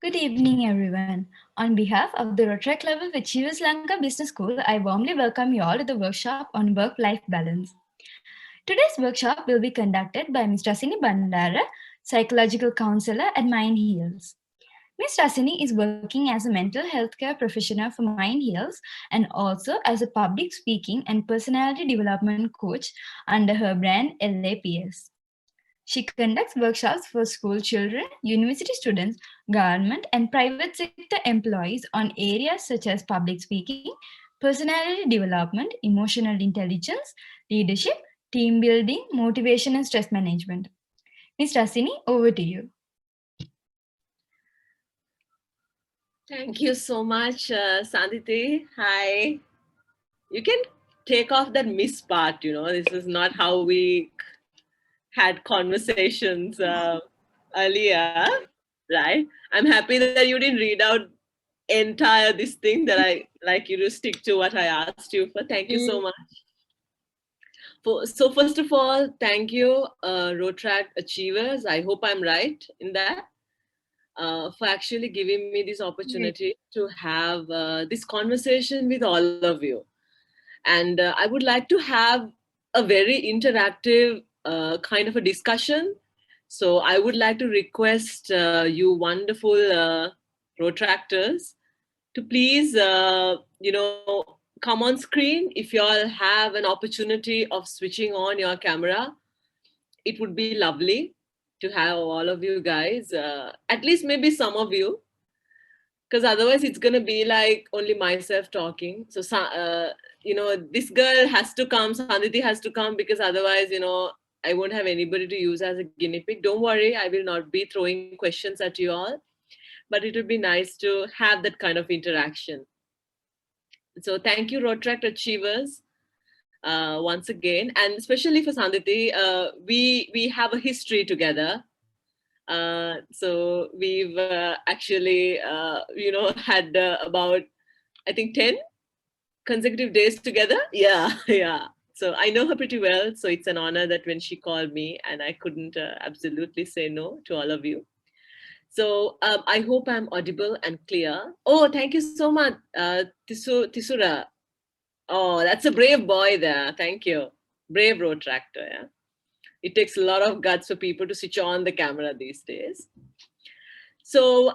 Good evening, everyone. On behalf of the Rotaract Level with Chivas Lanka Business School, I warmly welcome you all to the workshop on work-life balance. Today's workshop will be conducted by Ms. Rasini Bandara, psychological counselor at Mind Heals. Ms. Rasini is working as a mental health care professional for Mind Heals and also as a public speaking and personality development coach under her brand LAPS. She conducts workshops for school children, university students, government, and private sector employees on areas such as public speaking, personality development, emotional intelligence, leadership, team building, motivation, and stress management. Ms. Rasini, over to you. Thank you so much, Sandhiti. Hi. You can take off that miss part, this is not how we had conversations earlier, right? I'm happy that you didn't read out entire this thing that I like you to stick to what I asked you for. Thank you so much. So first of all, thank you, Rotaract Achievers. I hope I'm right in that. For actually giving me this opportunity to have this conversation with all of you. And I would like to have a very interactive kind of a discussion. So I would like to request you wonderful Rotractors to please, come on screen. If you all have an opportunity of switching on your camera, it would be lovely to have all of you guys, at least maybe some of you, because otherwise it's going to be like only myself talking. So, this girl has to come, Sandhiti has to come, because otherwise, I won't have anybody to use as a guinea pig. Don't worry, I will not be throwing questions at you all, but it would be nice to have that kind of interaction. So thank you, Rotaract Achievers. Once again, and especially for Sandhiti, we have a history together. So we've actually, had about, I think, 10 consecutive days together. Yeah, yeah. So I know her pretty well. So it's an honor that when she called me, and I couldn't absolutely say no to all of you. So I hope I'm audible and clear. Oh, thank you so much, Tisura. Oh, that's a brave boy there. Thank you. Brave Rotractor, yeah. It takes a lot of guts for people to switch on the camera these days. So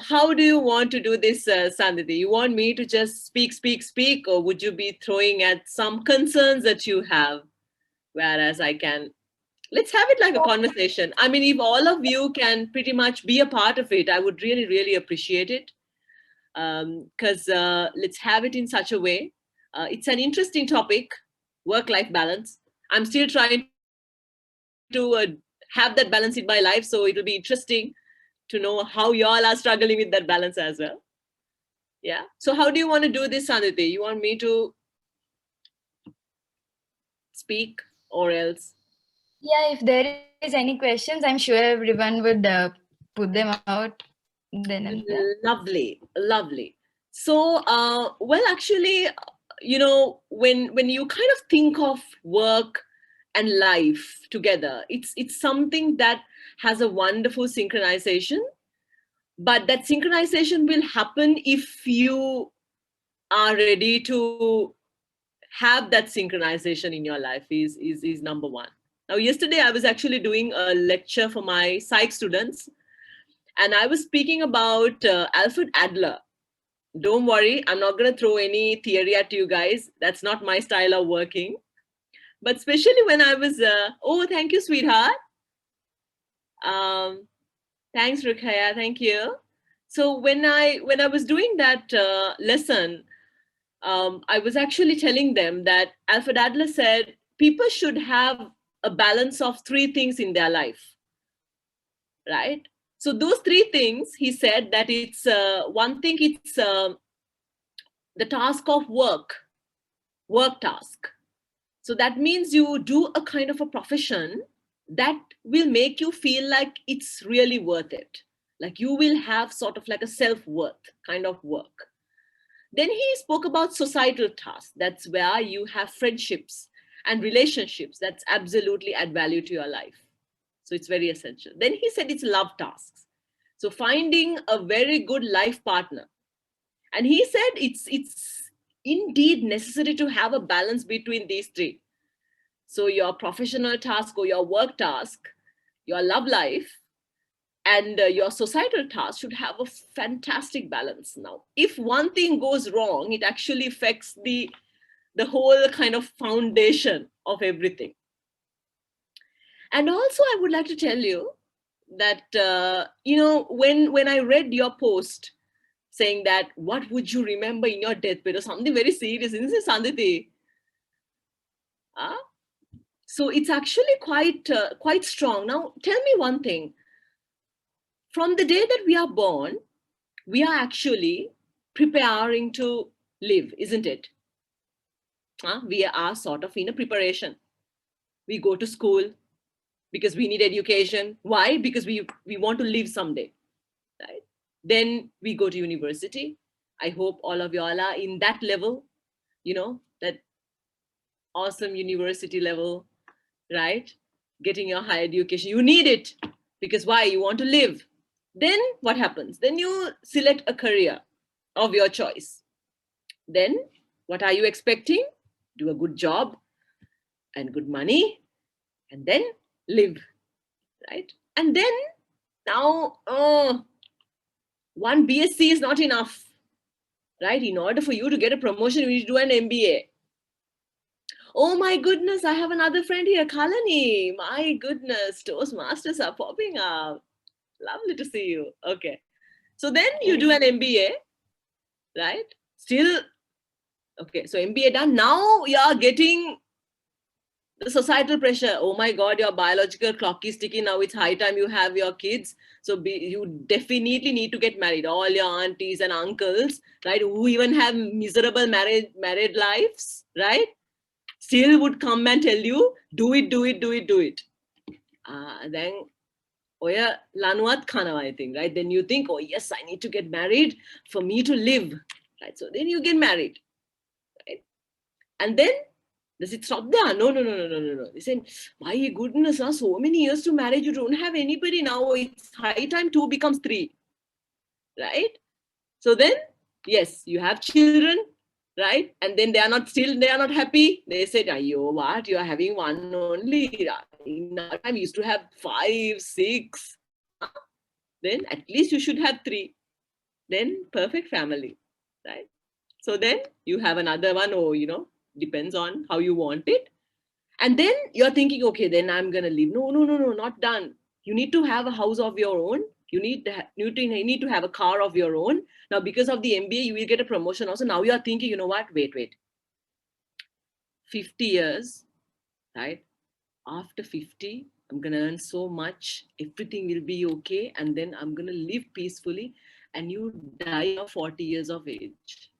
how do you want to do this, Sandhiti? You want me to just speak, or would you be throwing at some concerns that you have? Whereas I can, let's have it like a conversation. I mean, if all of you can pretty much be a part of it, I would really, really appreciate it. Because let's have it in such a way. It's an interesting topic, work-life balance. I'm still trying to have that balance in my life, so it'll be interesting to know how y'all are struggling with that balance as well. Yeah. So how do you want to do this, Sandhiti? You want me to speak or else? Yeah, if there is any questions, I'm sure everyone would put them out then and there. Lovely, lovely. So, well, actually, when you kind of think of work and life together, it's something that has a wonderful synchronization. But that synchronization will happen if you are ready to have that synchronization in your life. Is number one. Now, yesterday I was actually doing a lecture for my psych students, and I was speaking about Alfred Adler. Don't worry, I'm not going to throw any theory at you guys. That's not my style of working. But especially when I was, oh, thank you, sweetheart. Thanks, Rukhaya. Thank you. So when I was doing that lesson, I was actually telling them that Alfred Adler said people should have a balance of three things in their life, right? So those three things, he said that it's one thing, it's the task of work task. So that means you do a kind of a profession that will make you feel like it's really worth it. Like you will have sort of like a self-worth kind of work. Then he spoke about societal tasks. That's where you have friendships and relationships that's absolutely add value to your life. So it's very essential. Then he said it's love tasks. So finding a very good life partner. And he said it's indeed necessary to have a balance between these three. So your professional task or your work task, your love life, and your societal task should have a fantastic balance. Now, if one thing goes wrong, it actually affects the whole kind of foundation of everything. And also, I would like to tell you that when I read your post saying that what would you remember in your deathbed or something very serious, isn't it, Sanditi? Huh? So it's actually quite strong. Now, tell me one thing. From the day that we are born, we are actually preparing to live, isn't it? We are sort of in a preparation. We go to school because we need education. Why? Because we want to live someday, right? Then we go to university. I hope all of y'all are in that level, that awesome university level, right? Getting your higher education. You need it because why? You want to live. Then what happens? Then you select a career of your choice. Then what are you expecting? Do a good job and good money and then live, right? And then now, one BSc is not enough, right? In order for you to get a promotion, you need to do an MBA. Oh my goodness, I have another friend here, Kalani. My goodness, Toastmasters are popping up. Lovely to see you. Okay. So then you do an MBA, right? Still, okay, so MBA done. Now you're getting the societal pressure. Oh my God, your biological clock is ticking. Now it's high time you have your kids. So you definitely need to get married. All your aunties and uncles, right, who even have miserable married lives, right, still would come and tell you, do it, do it, do it, do it. Then, oh yeah, lanuat khana, I think, right? Then you think, oh yes, I need to get married for me to live, right? So then you get married, right? And then does it stop there? No, no, no, no, no, no, no. They said, my goodness, so many years to marriage, you don't have anybody now. It's high time 2 becomes 3, right? So then, yes, you have children, right? And then they are not happy. They said, yo, what? You are having one only. In our time, we used to have 5, 6. Then at least you should have 3. Then perfect family, right? So then you have another one, or, depends on how you want it. And then you're thinking, okay, then I'm going to leave. No, no, no, no, not done. You need to have a house of your own. You need to have a car of your own. Now, because of the MBA, you will get a promotion also. Now you are thinking, you know what? Wait. 50 years, right? After 50, I'm going to earn so much. Everything will be okay. And then I'm going to live peacefully. And you die of 40 years of age.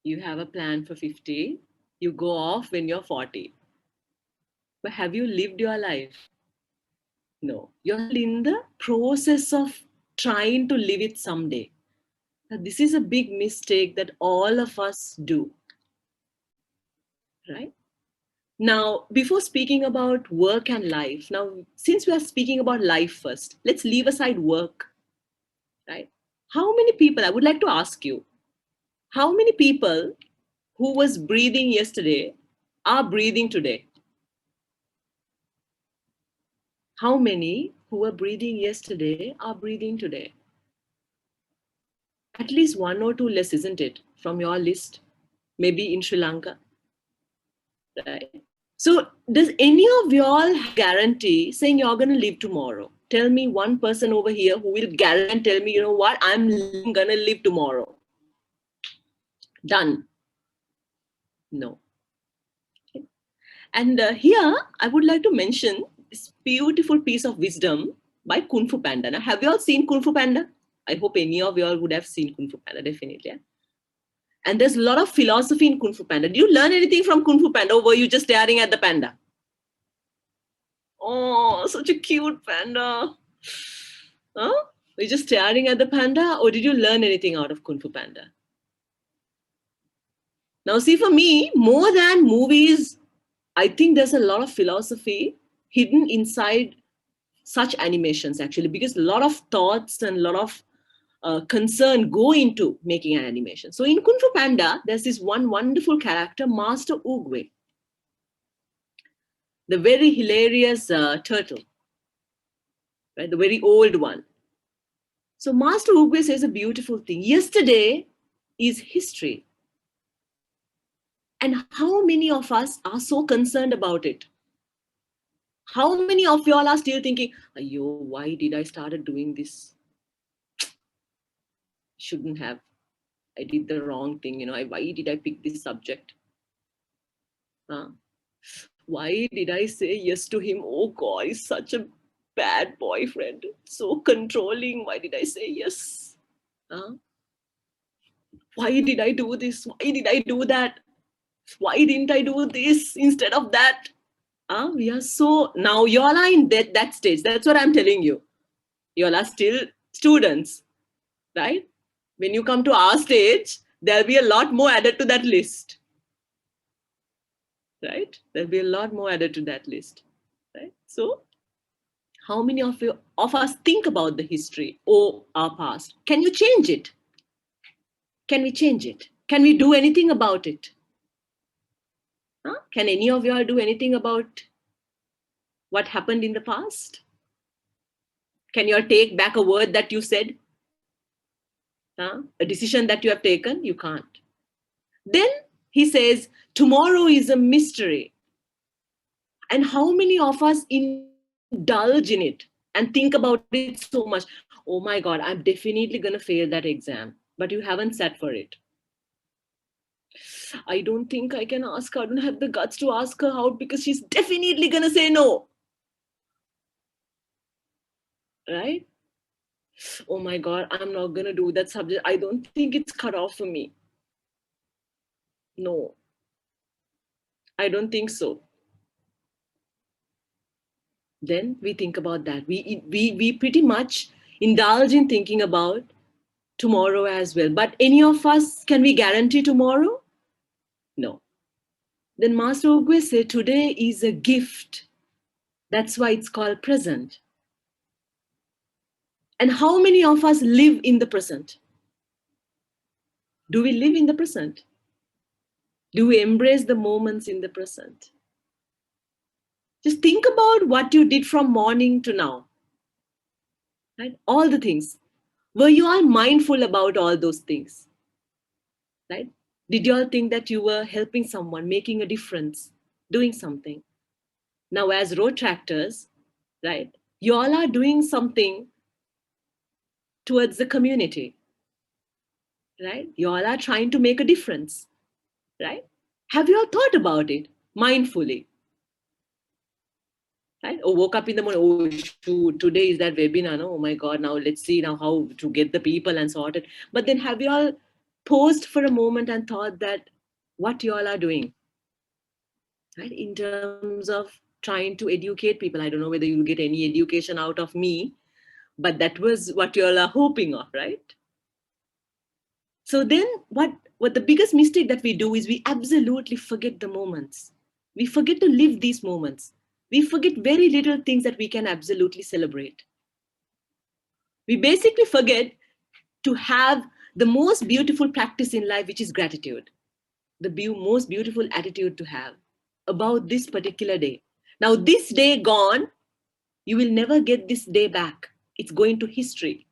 You have a plan for 50. You go off when you're 40. But have you lived your life? No, you're still in the process of trying to live it someday. Now, this is a big mistake that all of us do, right? Now, before speaking about work and life, now, since we are speaking about life first, let's leave aside work, right? How many people, I would like to ask you, how many people who was breathing yesterday are breathing today? How many who were breathing yesterday are breathing today? At least 1 or 2 less, isn't it, from your list? Maybe in Sri Lanka, right? So does any of y'all guarantee saying you're going to live tomorrow? Tell me one person over here who will guarantee and tell me, you know what, I'm going to live tomorrow. Done. No. Okay. And here, I would like to mention this beautiful piece of wisdom by Kung Fu Panda. Now, have you all seen Kung Fu Panda? I hope any of you all would have seen Kung Fu Panda, definitely. Yeah? And there's a lot of philosophy in Kung Fu Panda. Did you learn anything from Kung Fu Panda, or were you just staring at the panda? Oh, such a cute panda. Huh? Were you just staring at the panda, or did you learn anything out of Kung Fu Panda? Now, see, for me, more than movies, I think there's a lot of philosophy hidden inside such animations, actually, because a lot of thoughts and a lot of concern go into making an animation. So in Kung Fu Panda, there's this one wonderful character, Master Oogway, the very hilarious turtle, right? The very old one. So Master Oogway says a beautiful thing. Yesterday is history. And how many of us are so concerned about it? How many of y'all are still thinking, "Ayo, why did I started doing this? Shouldn't have. I did the wrong thing. Why did I pick this subject? Huh? Why did I say yes to him? Oh God, he's such a bad boyfriend. So controlling. Why did I say yes? Huh? Why did I do this? Why did I do that? Why didn't I do this instead of that?" We are so, now you all are in that stage. That's what I'm telling you. You all are still students, right? When you come to our stage, there'll be a lot more added to that list, right? There'll be a lot more added to that list, right? So how many of us think about the history or our past? Can you change it? Can we change it? Can we do anything about it? Huh? Can any of you all do anything about what happened in the past? Can you all take back a word that you said? A decision that you have taken? You can't. Then he says, tomorrow is a mystery. And how many of us indulge in it and think about it so much? Oh my God, I'm definitely going to fail that exam. But you haven't sat for it. I don't think I can ask her. I don't have the guts to ask her out because she's definitely going to say no. Right? Oh my God, I'm not going to do that subject. I don't think it's cut off for me. No, I don't think so. Then we think about that. We pretty much indulge in thinking about tomorrow as well. But any of us, can we guarantee tomorrow? No. Then Master Ogwe said, today is a gift. That's why it's called present. And how many of us live in the present? Do we live in the present? Do we embrace the moments in the present? Just think about what you did from morning to now. Right? All the things. Were you all mindful about all those things? Right? Did you all think that you were helping someone, making a difference, doing something? Now, as road tractors, right, you all are doing something towards the community, right? You all are trying to make a difference, right? Have you all thought about it mindfully? Right? Or woke up in the morning, oh shoot, today is that webinar, no? Oh my God, now let's see now how to get the people and sort it. But then have you all paused for a moment and thought that what you all are doing, right? In terms of trying to educate people. I don't know whether you'll get any education out of me, but that was what you all are hoping of, right? So then what the biggest mistake that we do is we absolutely forget the moments. We forget to live these moments. We forget very little things that we can absolutely celebrate. We basically forget to have the most beautiful practice in life, which is gratitude, the most beautiful attitude to have about this particular day. Now, this day gone, you will never get this day back. It's going to history.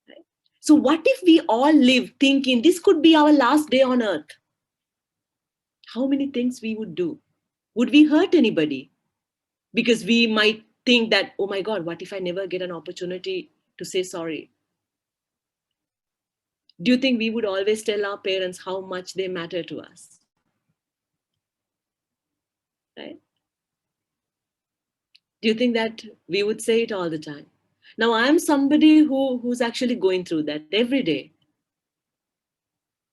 Right? So what if we all live thinking this could be our last day on earth? How many things we would do? Would we hurt anybody? Because we might think that, oh my God, what if I never get an opportunity to say sorry? Do you think we would always tell our parents how much they matter to us? Right? Do you think that we would say it all the time? Now, I'm somebody who's actually going through that every day.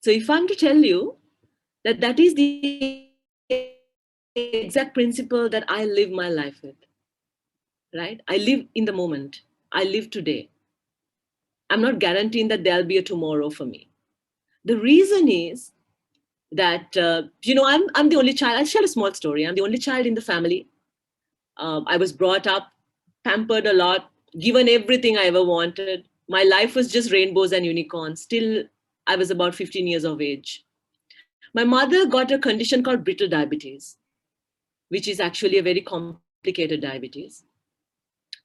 So if I'm to tell you that that is the exact principle that I live my life with, right? I live in the moment. I live today. I'm not guaranteeing that there'll be a tomorrow for me. The reason is that, I'm the only child. I'll share a small story. I'm the only child in the family. I was brought up, pampered a lot, given everything I ever wanted. My life was just rainbows and unicorns. Till I was about 15 years of age. My mother got a condition called brittle diabetes, which is actually a very complicated diabetes.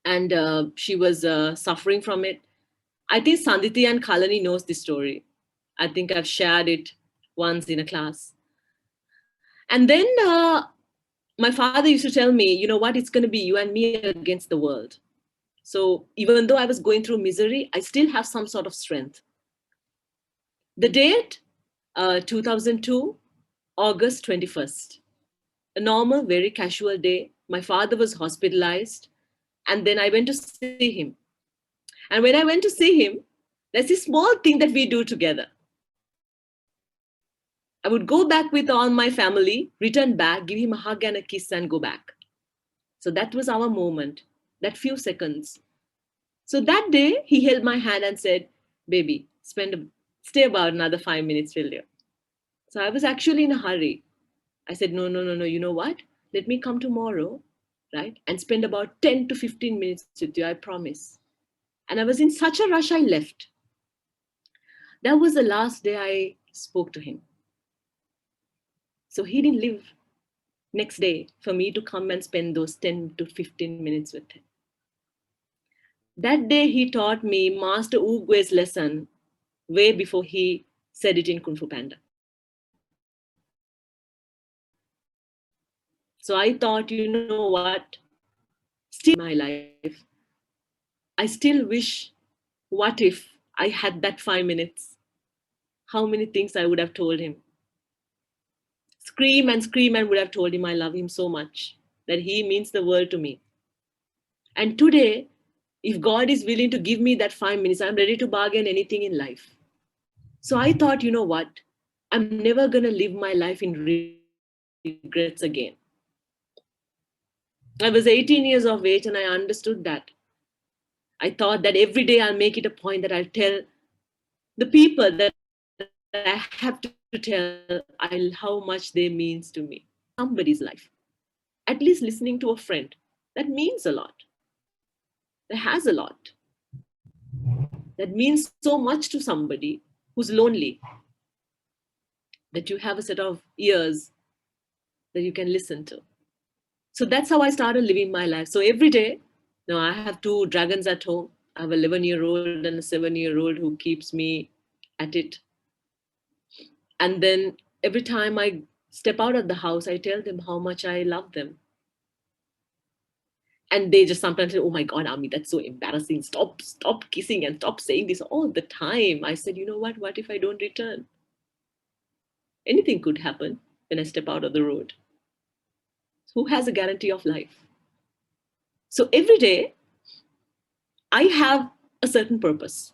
And she was suffering from it. I think Sanditi and Kalani knows this story. I think I've shared it once in a class. And then my father used to tell me, you know what, it's going to be you and me against the world. So even though I was going through misery, I still have some sort of strength. The date, 2002, August 21st. A normal, very casual day. My father was hospitalized, and then I went to see him. And when I went to see him, there's this small thing that we do together. I would go back with all my family, return back, give him a hug and a kiss, and go back. So that was our moment, that few seconds. So that day, he held my hand and said, baby, stay about another 5 minutes, will you? So I was actually in a hurry. I said, no, no, no, no, you know what? Let me come tomorrow, right? And spend about 10 to 15 minutes with you, I promise. And I was in such a rush, I left. That was the last day I spoke to him. So he didn't live next day for me to come and spend those 10 to 15 minutes with him. That day he taught me Master Oogway's lesson way before he said it in Kung Fu Panda. So I thought, you know what, still in my life, I still wish, what if I had that 5 minutes? How many things I would have told him. Scream and would have told him I love him so much, that he means the world to me. And today, if God is willing to give me that 5 minutes, I'm ready to bargain anything in life. So I thought, you know what? I'm never going to live my life in regrets again. I was 18 years of age and I understood that. I thought that every day I'll make it a point that I'll tell the people that I have to tell how much they means to me. Somebody's life. At least listening to a friend. That means a lot. That has a lot. That means so much to somebody who's lonely. That you have a set of ears that you can listen to. So that's how I started living my life. So every day, now I have two dragons at home. I have an 11-year-old and a 7-year-old who keeps me at it. And then every time I step out of the house, I tell them how much I love them. And they just sometimes say, oh my God, Ami, that's so embarrassing. Stop kissing and stop saying this all the time. I said, you know what if I don't return? Anything could happen when I step out of the road. Who has a guarantee of life? So every day, I have a certain purpose.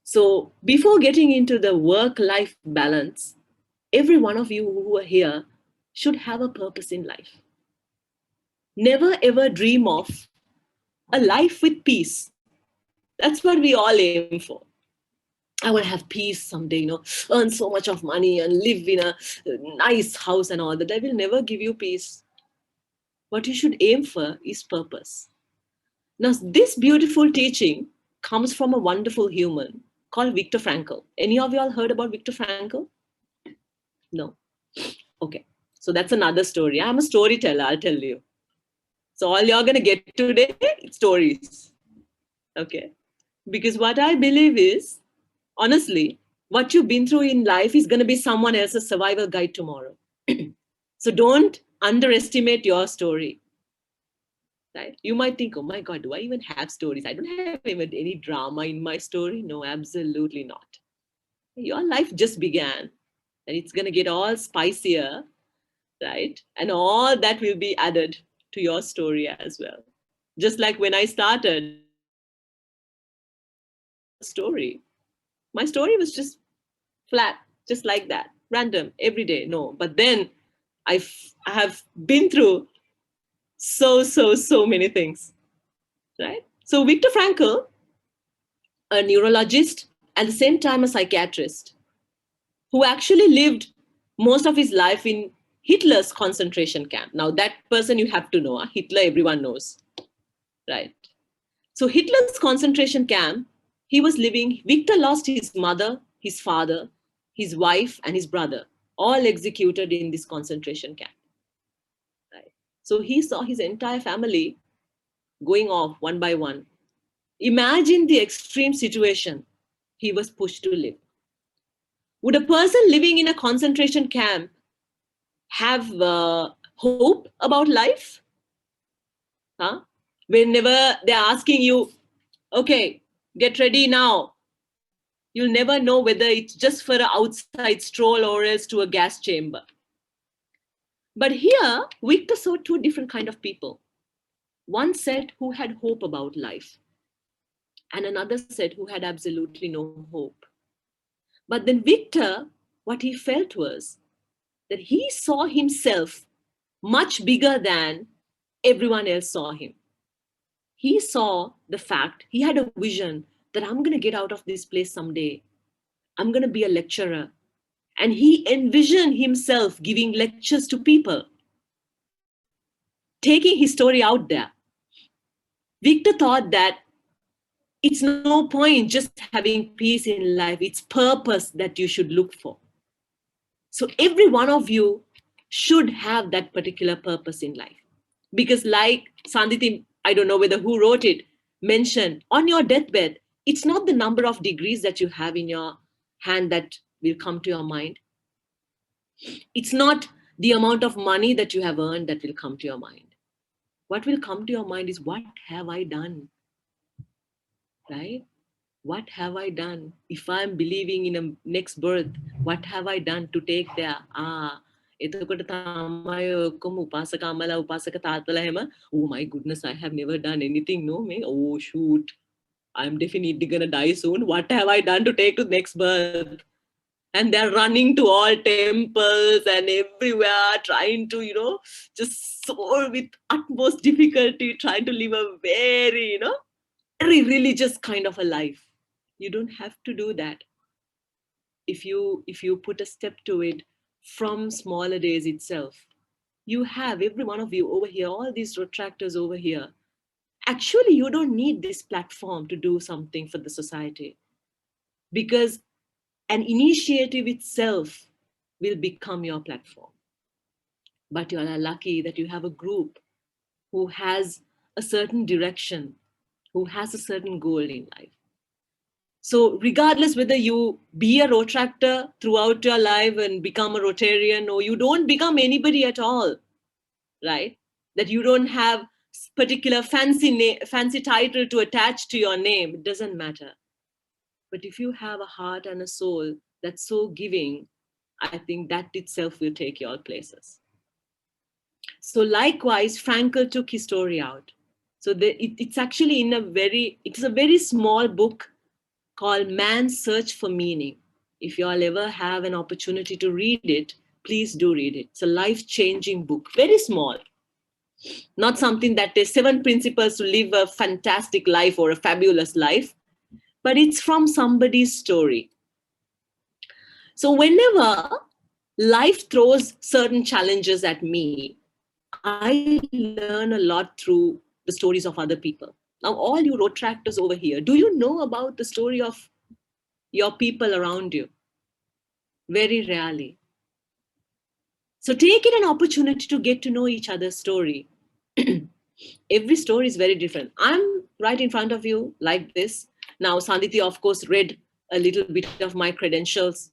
So before getting into the work-life balance, every one of you who are here should have a purpose in life. Never ever dream of a life with peace. That's what we all aim for. I want to have peace someday, earn so much of money and live in a nice house and all that. That will never give you peace. What you should aim for is purpose. Now, this beautiful teaching comes from a wonderful human called Viktor Frankl. Any of you all heard about Viktor Frankl? No. Okay. So that's another story. I'm a storyteller, I'll tell you. So all you're going to get today, stories. Okay. Because what I believe is, honestly, what you've been through in life is going to be someone else's survival guide tomorrow. So don't underestimate your story. Right? You might think, oh my God, do I even have stories? I don't have even any drama in my story. No, absolutely not. Your life just began and it's going to get all spicier, right? And all that will be added to your story as well. Just like when I started story, my story was just flat, just like that, random, every day. No, but then I have been through so many things, right? So Viktor Frankl, a neurologist, at the same time a psychiatrist, who actually lived most of his life in Hitler's concentration camp. Now, that person you have to know. Hitler, everyone knows, right? So Hitler's concentration camp, he was living, Victor lost his mother, his father, his wife, and his brother, all executed in this concentration camp. Right? So he saw his entire family going off one by one. Imagine the extreme situation he was pushed to live. Would a person living in a concentration camp have hope about life? Huh? Whenever they're asking you, okay, get ready now, you'll never know whether it's just for an outside stroll or else to a gas chamber. But here, Victor saw two different kind of people. One said who had hope about life, and another said who had absolutely no hope. But then Victor, what he felt was that he saw himself much bigger than everyone else saw him. He saw the fact, he had a vision that I'm going to get out of this place someday. I'm going to be a lecturer. And he envisioned himself giving lectures to people, taking his story out there. Victor thought that it's no point just having peace in life, it's purpose that you should look for. So every one of you should have that particular purpose in life. Because like Sanditi, I don't know whether who wrote it, mentioned on your deathbed, it's not the number of degrees that you have in your hand that will come to your mind. It's not the amount of money that you have earned that will come to your mind. What will come to your mind is, what have I done? Right? What have I done? If I'm believing in a next birth, what have I done to take there? Oh my goodness, I have never done anything. No, me. Oh shoot, I'm definitely gonna die soon. What have I done to take to the next birth? And they're running to all temples and everywhere, trying to, just soar with utmost difficulty, trying to live a very, very religious kind of a life. You don't have to do that. If you put a step to it from smaller days itself, you have every one of you over here, all these retractors over here. Actually, you don't need this platform to do something for the society, because an initiative itself will become your platform. But you are lucky that you have a group who has a certain direction, who has a certain goal in life. So regardless whether you be a Rotractor throughout your life and become a Rotarian, or you don't become anybody at all, right? That you don't have particular fancy title to attach to your name, it doesn't matter. But if you have a heart and a soul that's so giving, I think that itself will take you all places. So likewise, Frankel took his story out. So it's actually it's a very small book called Man's Search for Meaning. If you all ever have an opportunity to read it, please do read it. It's a life-changing book, very small. Not something that is 7 principles to live a fantastic life or a fabulous life, but it's from somebody's story. So whenever life throws certain challenges at me, I learn a lot through the stories of other people. Now, all you Rotractors over here, do you know about the story of your people around you? Very rarely. So take it an opportunity to get to know each other's story. Every story is very different. I'm right in front of you like this. Now, Sanditi, of course, read a little bit of my credentials,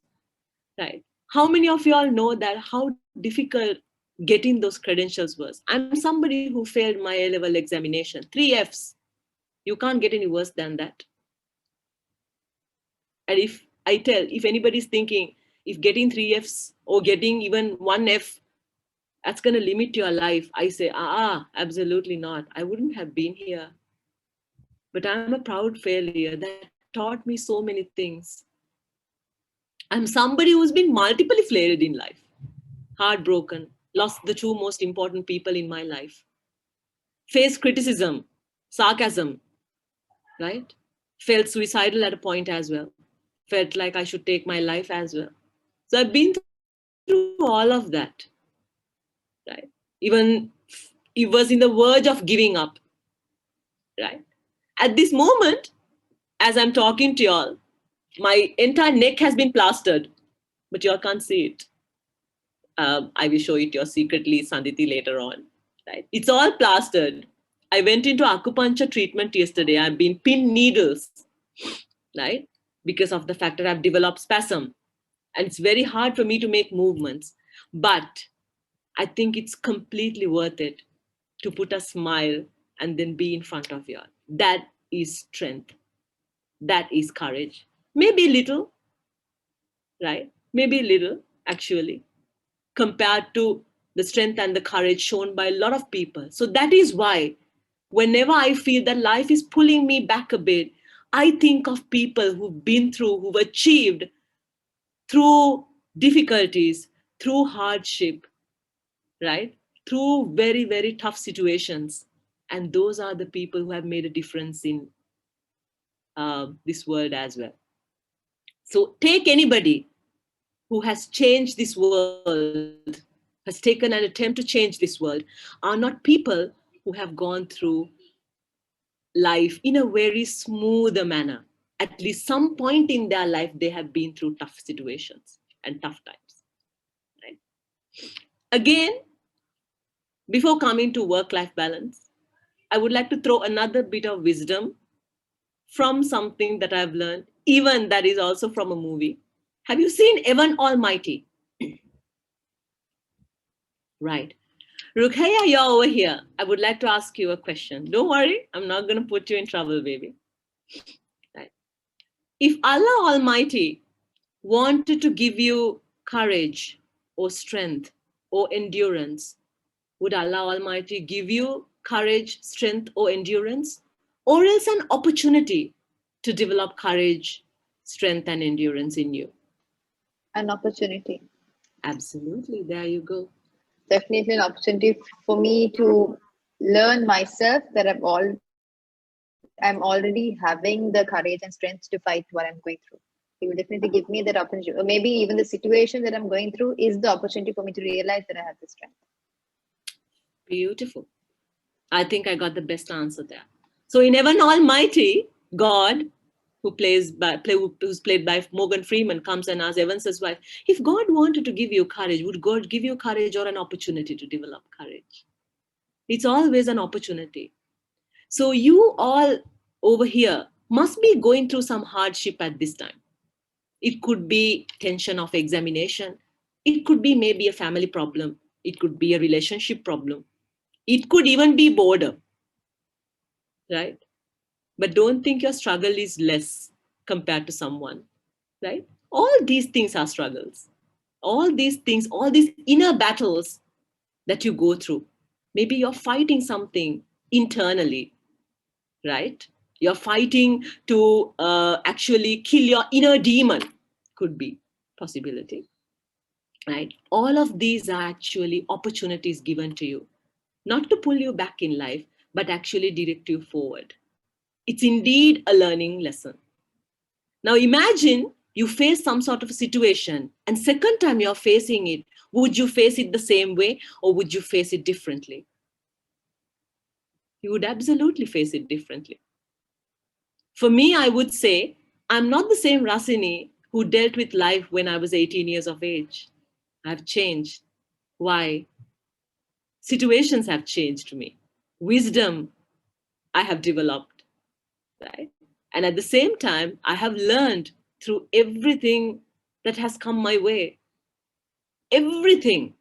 right? How many of you all know that how difficult getting those credentials was? I'm somebody who failed my A-level examination, 3 Fs. You can't get any worse than that. And if anybody's thinking, if getting 3 Fs or getting even 1 F, that's going to limit your life, I say, absolutely not. I wouldn't have been here. But I'm a proud failure that taught me so many things. I'm somebody who's been multiply flared in life, heartbroken, lost the 2 most important people in my life, faced criticism, sarcasm, right? Felt suicidal at a point as well. Felt like I should take my life as well. So I've been through all of that. right? Even he was in the verge of giving up, right? At this moment, as I'm talking to y'all, my entire neck has been plastered, but y'all can't see it. I will show it to you secretly, Sanditi, later on. Right? It's all plastered. I went into acupuncture treatment yesterday. I've been pinned needles, right? Because of the fact that I've developed spasm. And it's very hard for me to make movements. But I think it's completely worth it to put a smile and then be in front of you. That is strength. That is courage. Maybe little, right? Maybe little, actually, compared to the strength and the courage shown by a lot of people. So that is why whenever I feel that life is pulling me back a bit, I think of people who've been through, who've achieved through difficulties, through hardship, right? Through very, very tough situations. And those are the people who have made a difference in this world as well. So take anybody who has changed this world, has taken an attempt to change this world, are not people who have gone through life in a very smooth manner. At least some point in their life, they have been through tough situations and tough times. Right? Again, before coming to work-life balance, I would like to throw another bit of wisdom from something that I've learned, even that is also from a movie. Have you seen Evan Almighty? Right. Rukhaya, you're over here. I would like to ask you a question. Don't worry, I'm not going to put you in trouble, baby. Right. If Allah Almighty wanted to give you courage or strength or endurance, would Allah Almighty give you courage, strength, or endurance? Or else an opportunity to develop courage, strength, and endurance in you? An opportunity. Absolutely. There you go. Definitely an opportunity for me to learn myself that I'm already having the courage and strength to fight what I'm going through. He will definitely give me that opportunity. Or maybe even the situation that I'm going through is the opportunity for me to realize that I have the strength. Beautiful. I think I got the best answer there. So in Heaven Almighty, God, who's played by Morgan Freeman, comes and asks Evans's wife, if God wanted to give you courage, would God give you courage or an opportunity to develop courage? It's always an opportunity. So you all over here must be going through some hardship at this time. It could be tension of examination. It could be maybe a family problem. It could be a relationship problem. It could even be boredom, right? But don't think your struggle is less compared to someone, right? All these things are struggles. All these things, all these inner battles that you go through. Maybe you're fighting something internally, right? You're fighting to actually kill your inner demon, could be possibility, right? All of these are actually opportunities given to you, not to pull you back in life, but actually direct you forward. It's indeed a learning lesson. Now imagine you face some sort of a situation and second time you're facing it, would you face it the same way or would you face it differently? You would absolutely face it differently. For me, I would say, I'm not the same Rasini who dealt with life when I was 18 years of age. I've changed. Why? Situations have changed me. Wisdom I have developed, right? And at the same time, I have learned through everything that has come my way. Everything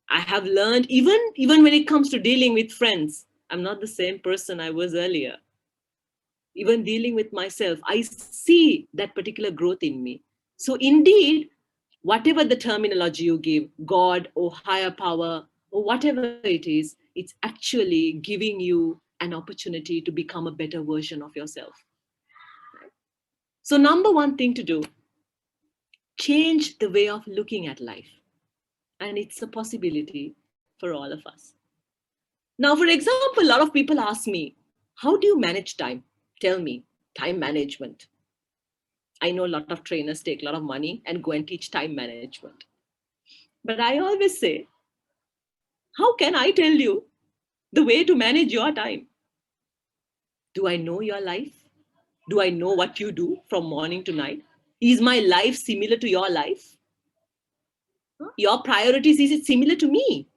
I have learned, even when it comes to dealing with friends, I'm not the same person I was earlier. Even dealing with myself, I see that particular growth in me. So indeed, whatever the terminology you give, God or higher power or whatever it is, it's actually giving you an opportunity to become a better version of yourself. So number one thing to do, change the way of looking at life. And it's a possibility for all of us. Now, for example, a lot of people ask me, how do you manage time? Tell me, time management. I know a lot of trainers take a lot of money and go and teach time management. But I always say, How can I tell you the way to manage your time? Do I know your life? Do I know what you do from morning to night? Is my life similar to your life? Your priorities, is it similar to me?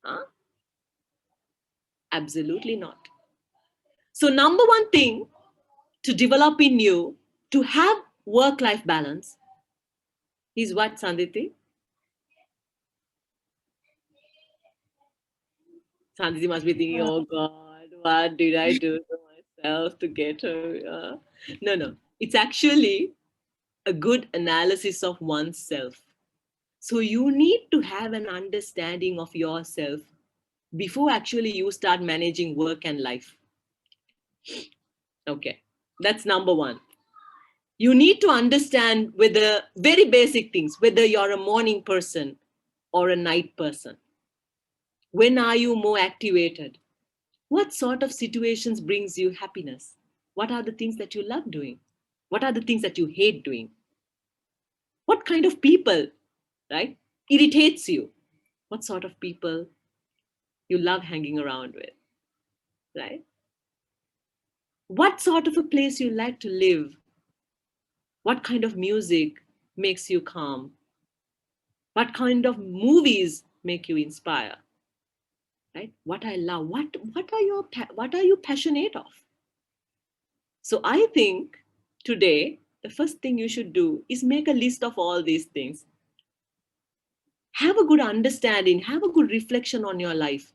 Huh? Absolutely not. So number one thing to develop in you to have work-life balance is what, Sanditi? Sanditi must be thinking, oh God, what did I do to myself to get her? No. It's actually a good analysis of oneself. So you need to have an understanding of yourself before actually you start managing work and life. Okay, that's number one. You need to understand whether, very basic things, whether you're a morning person or a night person. When are you more activated? What sort of situations brings you happiness? What are the things that you love doing? What are the things that you hate doing? What kind of people, right, irritates you? What sort of people you love hanging around with, right? What sort of a place you like to live? What kind of music makes you calm? What kind of movies make you inspire? Right? What I love. What are you passionate of? So I think today the first thing you should do is make a list of all these things. Have a good understanding. Have a good reflection on your life.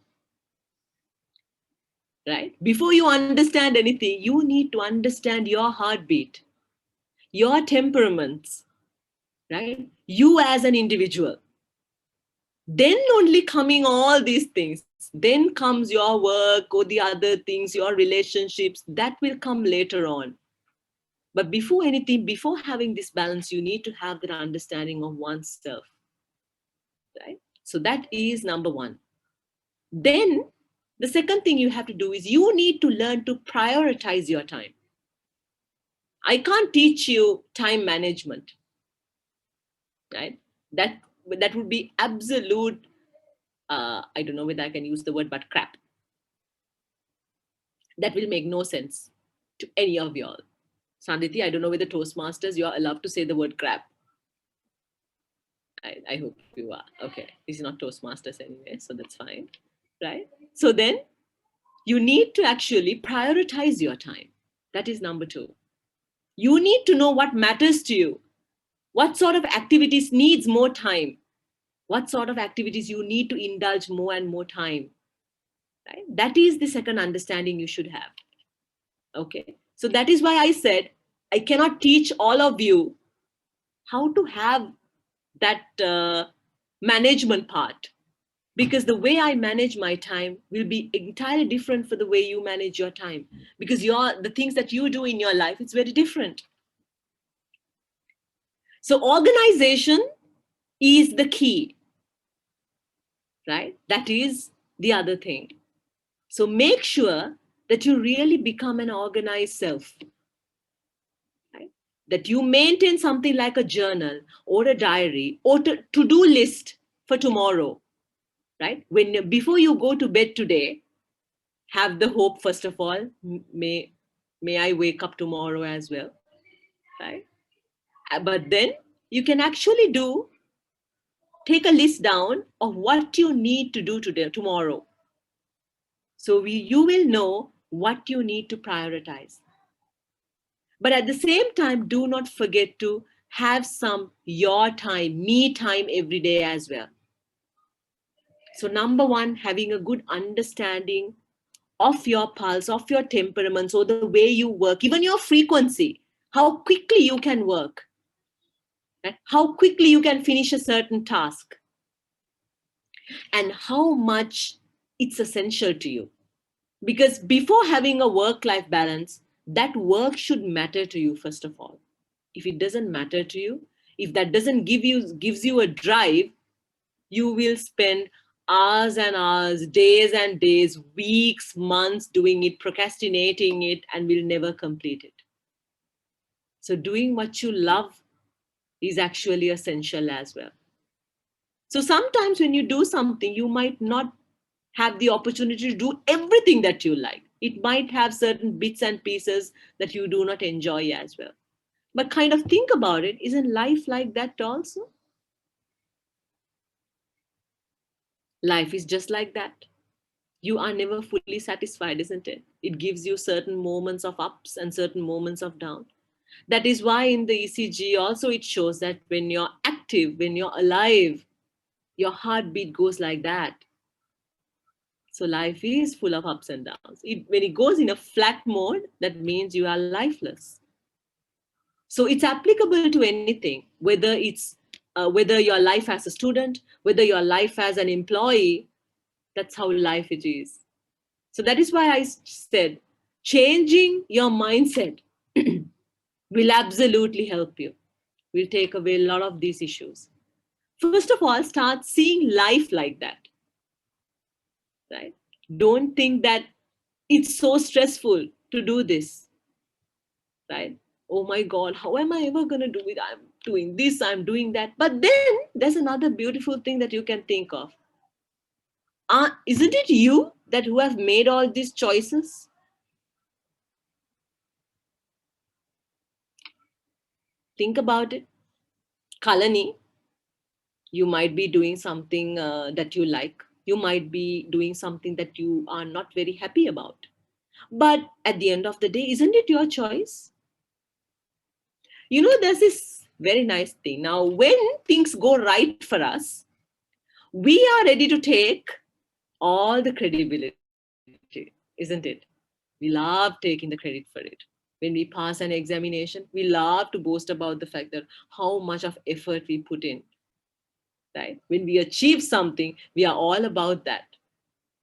Right? Before you understand anything, you need to understand your heartbeat, your temperaments, right? You as an individual. Then only coming all these things, then comes your work or the other things, your relationships, that will come later on. But before anything, before having this balance, you need to have that understanding of oneself, right? So that is number one. Then the second thing you have to do is you need to learn to prioritize your time. I can't teach you time management, right? That would be absolute, I don't know whether I can use the word, but crap. That will make no sense to any of y'all. Sanditi, I don't know whether Toastmasters, you are allowed to say the word crap. I hope you are. Okay, this is not Toastmasters anyway, so that's fine, right? So then you need to actually prioritize your time. That is number two. You need to know what matters to you. What sort of activities needs more time? What sort of activities you need to indulge more and more time, right? That is the second understanding you should have. Okay, so that is why I said I cannot teach all of you how to have that management part, because the way I manage my time will be entirely different for the way you manage your time, because the things that you do in your life, it's very different. So organization is the key, right? That is the other thing. So make sure that you really become an organized self, right? That you maintain something like a journal or a diary or to-do list for tomorrow, right? Before you go to bed today, have the hope, first of all, may I wake up tomorrow as well, right? But then you can actually take a list down of what you need to do today, tomorrow. So you will know what you need to prioritize. But at the same time, do not forget to have some your time, me time every day as well. So number one, having a good understanding of your pulse, of your temperaments, or the way you work, even your frequency, how quickly you can work, right? How quickly you can finish a certain task, and how much it's essential to you. Because before having a work-life balance, that work should matter to you, first of all. If it doesn't matter to you, if that doesn't gives you a drive, you will spend hours and hours, days and days, weeks, months doing it, procrastinating it, and will never complete it. So doing what you love is actually essential as well. So sometimes when you do something, you might not have the opportunity to do everything that you like. It might have certain bits and pieces that you do not enjoy as well. But kind of think about it, isn't life like that also? Life is just like that. You are never fully satisfied, isn't it? It gives you certain moments of ups and certain moments of down. That is why in the ECG also it shows that when you're active, when you're alive, your heartbeat goes like that. So life is full of ups and downs. When it goes in a flat mode, that means you are lifeless. So it's applicable to anything, whether your life as a student, whether your life as an employee. That's how life it is. So that is why I said changing your mindset will absolutely help you. Will take away a lot of these issues. First of all, start seeing life like that. Right? Don't think that it's so stressful to do this. Right? Oh my God, how am I ever going to do it? I'm doing this, I'm doing that. But then there's another beautiful thing that you can think of. Isn't it you that who have made all these choices? Think about it. Kalani, you might be doing something that you like. You might be doing something that you are not very happy about. But at the end of the day, isn't it your choice? You know, there's this very nice thing. Now, when things go right for us, we are ready to take all the credibility, isn't it? We love taking the credit for it. When we pass an examination, we love to boast about the fact that how much of effort we put in, right? When we achieve something, we are all about that,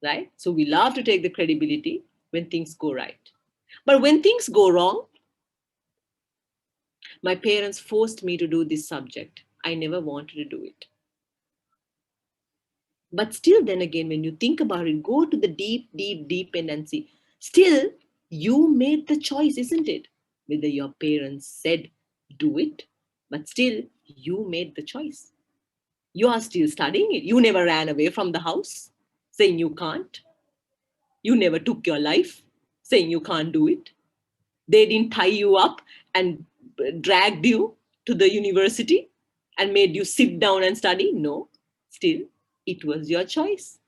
right? So we love to take the credibility when things go right. But when things go wrong, my parents forced me to do this subject. I never wanted to do it. But still, then again, when you think about it, go to the deep, deep, deep end and see. Still, you made the choice, isn't it? Whether your parents said do it, but still, you made the choice. You are still studying it. You never ran away from the house saying you can't. You never took your life saying you can't do it. They didn't tie you up and dragged you to the university and made you sit down and study. No, still, it was your choice.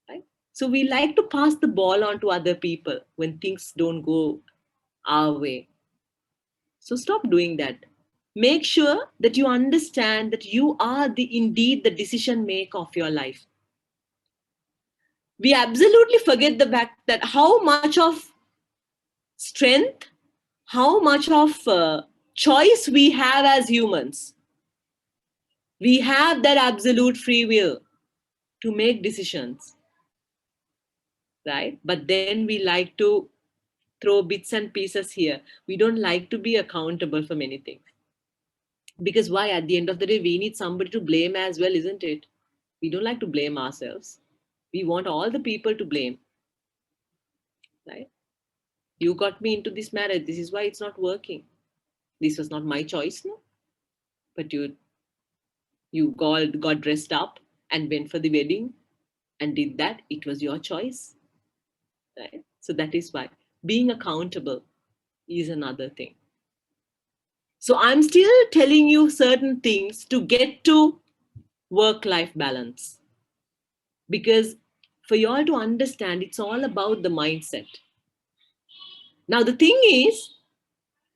Right? So we like to pass the ball on to other people when things don't go our way. So stop doing that. Make sure that you understand that you are indeed the decision maker of your life. We absolutely forget the fact that how much of strength, how much of choice we have as humans. We have that absolute free will to make decisions, right? But then we like to throw bits and pieces here. We don't like to be accountable for many things. Because why? At the end of the day, we need somebody to blame as well, isn't it? We don't like to blame ourselves. We want all the people to blame, right? You got me into this marriage. This is why it's not working. This was not my choice, no? But you got dressed up and went for the wedding and did that. It was your choice, right? So that is why being accountable is another thing. So I'm still telling you certain things to get to work-life balance, because for you all to understand, it's all about the mindset. Now the thing is,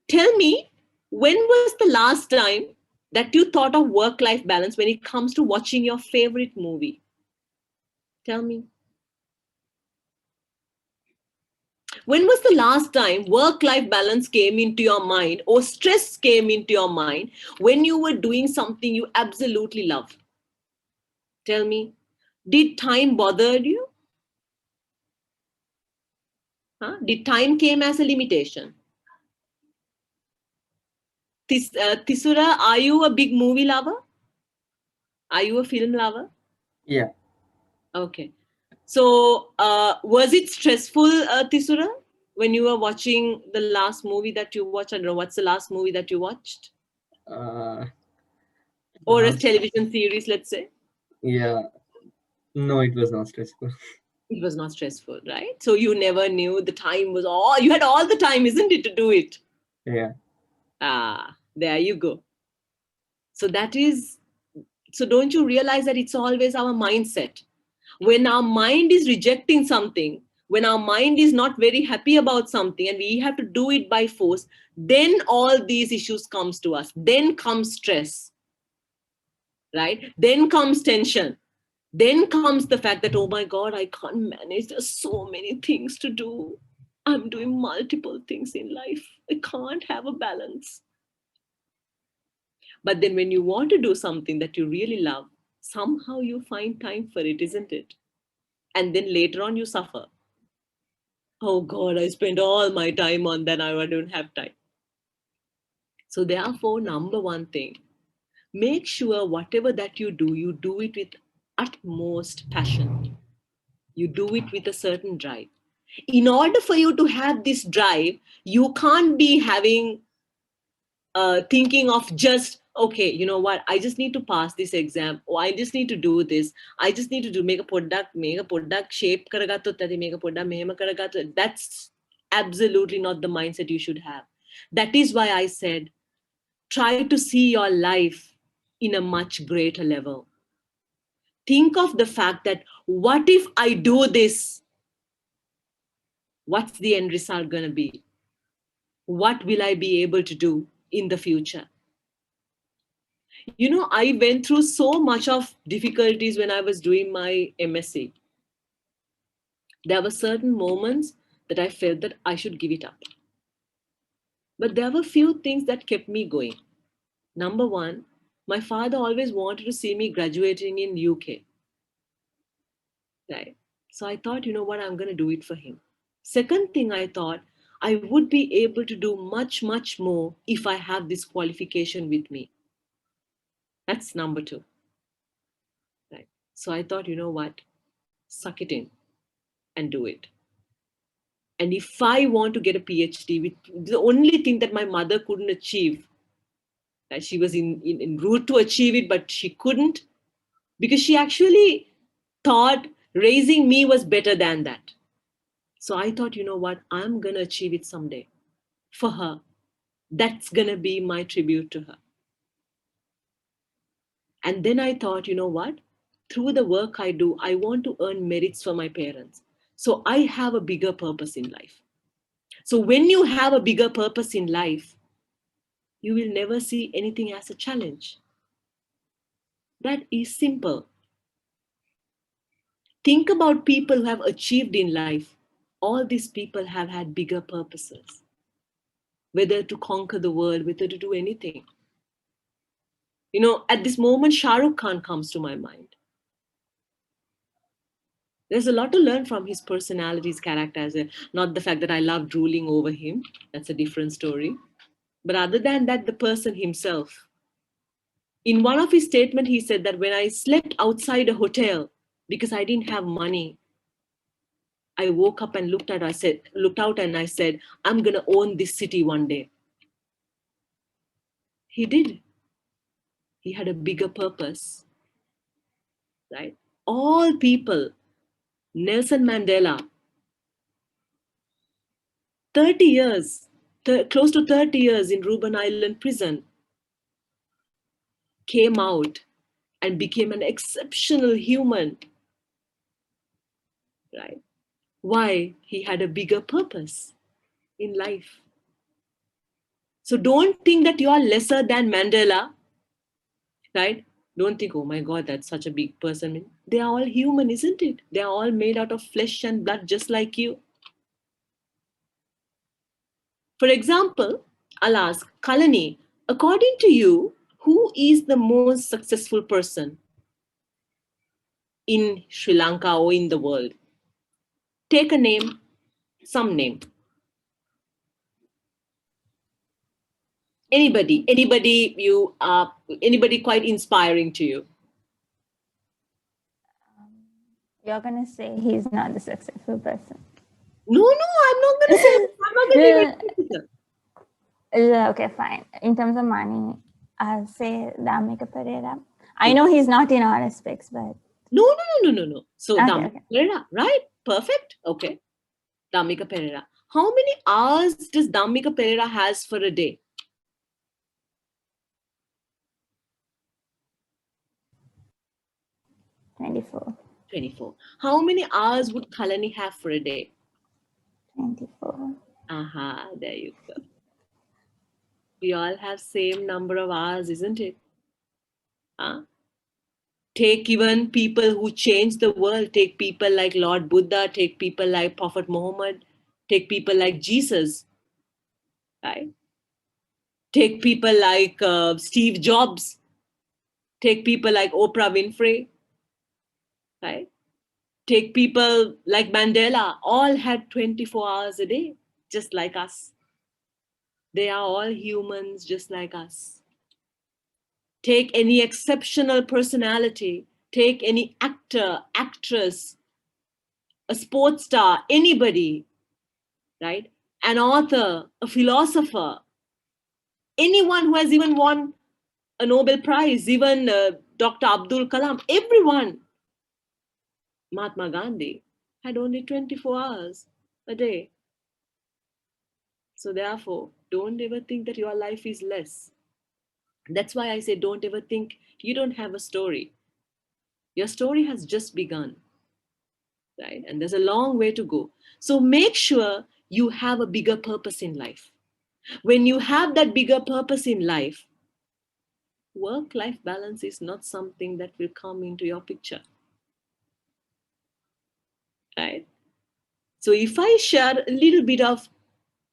tell me, when was the last time that you thought of work-life balance when it comes to watching your favorite movie? Tell me. When was the last time work-life balance came into your mind or stress came into your mind when you were doing something you absolutely love? Tell me, did time bother you? Huh? Did time came as a limitation? Tisura, are you a big movie lover? Are you a film lover? Yeah. Okay. So, was it stressful, Tisura, when you were watching the last movie that you watched? I don't know, what's the last movie that you watched? Uh, Or a television series, let's say? Yeah. No, it was not stressful. It was not stressful, right? So you never knew the time was all, you had all the time, isn't it, to do it? Yeah. There you go. So so don't you realize that it's always our mindset? When our mind is rejecting something, when our mind is not very happy about something and we have to do it by force, then all these issues comes to us. Then comes stress, right? Then comes tension. Then comes the fact that, oh my God, I can't manage. There's so many things to do. I'm doing multiple things in life. I can't have a balance. But then when you want to do something that you really love, somehow you find time for it, isn't it? And then later on you suffer. Oh God, I spent all my time on that. Now I don't have time. So therefore, number one thing, make sure whatever that you do it with utmost passion. You do it with a certain drive. In order for you to have this drive, you can't be having thinking of just, okay, you know what, I just need to pass this exam, or I just need to do this, I just need to do make a product shape karaga to tadi make a product mehema karaga to. That's absolutely not the mindset you should have. That is why I said, try to see your life in a much greater level. Think of the fact that, what if I do this? What's the end result going to be? What will I be able to do in the future? You know, I went through so much of difficulties when I was doing my MSc. There were certain moments that I felt that I should give it up. But there were few things that kept me going. Number one, my father always wanted to see me graduating in UK. Right? So I thought, you know what, I'm going to do it for him. Second thing, I thought I would be able to do much, much more if I have this qualification with me. That's number two. Right? So I thought, you know what, suck it in and do it. And if I want to get a PhD, with the only thing that my mother couldn't achieve, that she was in route to achieve it, but she couldn't, because she actually thought raising me was better than that. So I thought, you know what, I'm going to achieve it someday for her. That's going to be my tribute to her. And then I thought, you know what, through the work I do, I want to earn merits for my parents. So I have a bigger purpose in life. So when you have a bigger purpose in life, you will never see anything as a challenge. That is simple. Think about people who have achieved in life. All these people have had bigger purposes, whether to conquer the world, whether to do anything. You know, at this moment, Shahrukh Khan comes to my mind. There's a lot to learn from his personality, his character, not the fact that I love drooling over him. That's a different story. But other than that, the person himself. In one of his statements, he said that when I slept outside a hotel because I didn't have money, I woke up and looked out and I said, I'm going to own this city one day. He did. He had a bigger purpose, right? All people, Nelson Mandela, 30 years, close to 30 years in Ruben Island prison, came out and became an exceptional human, right? Why? He had a bigger purpose in life. So don't think that you are lesser than Mandela, right? Don't think, oh my God, that's such a big person. They are all human, isn't it? They are all made out of flesh and blood, just like you. For example, I'll ask, Kalani, according to you, who is the most successful person in Sri Lanka or in the world? Take a name, some name. Anybody quite inspiring to you? You're gonna say he's not the successful person. No, I'm not gonna say. I'm not gonna Yeah, okay, fine. In terms of money, I'll say Dhammika Pereira. I know he's not in our aspects, but No. So Okay, Dhammika okay. Pereira, right? Perfect. Okay. Dhammika Pereira. How many hours does Dhammika Pereira has for a day? 24. 24. How many hours would Kalani have for a day? 24. Aha, there you go. We all have same number of hours, isn't it? Huh? Take even people who changed the world. Take people like Lord Buddha. Take people like Prophet Muhammad. Take people like Jesus. Right? Take people like Steve Jobs. Take people like Oprah Winfrey. Right? Take people like Mandela. All had 24 hours a day, just like us. They are all humans, just like us. Take any exceptional personality. Take any actor, actress, a sports star, anybody, right? An author, a philosopher, anyone who has even won a Nobel Prize, even Dr. Abdul Kalam, everyone. Mahatma Gandhi had only 24 hours a day. So therefore, don't ever think that your life is less. That's why I say don't ever think you don't have a story. Your story has just begun, right? And there's a long way to go. So make sure you have a bigger purpose in life. When you have that bigger purpose in life, work-life balance is not something that will come into your picture, right? So if I share a little bit of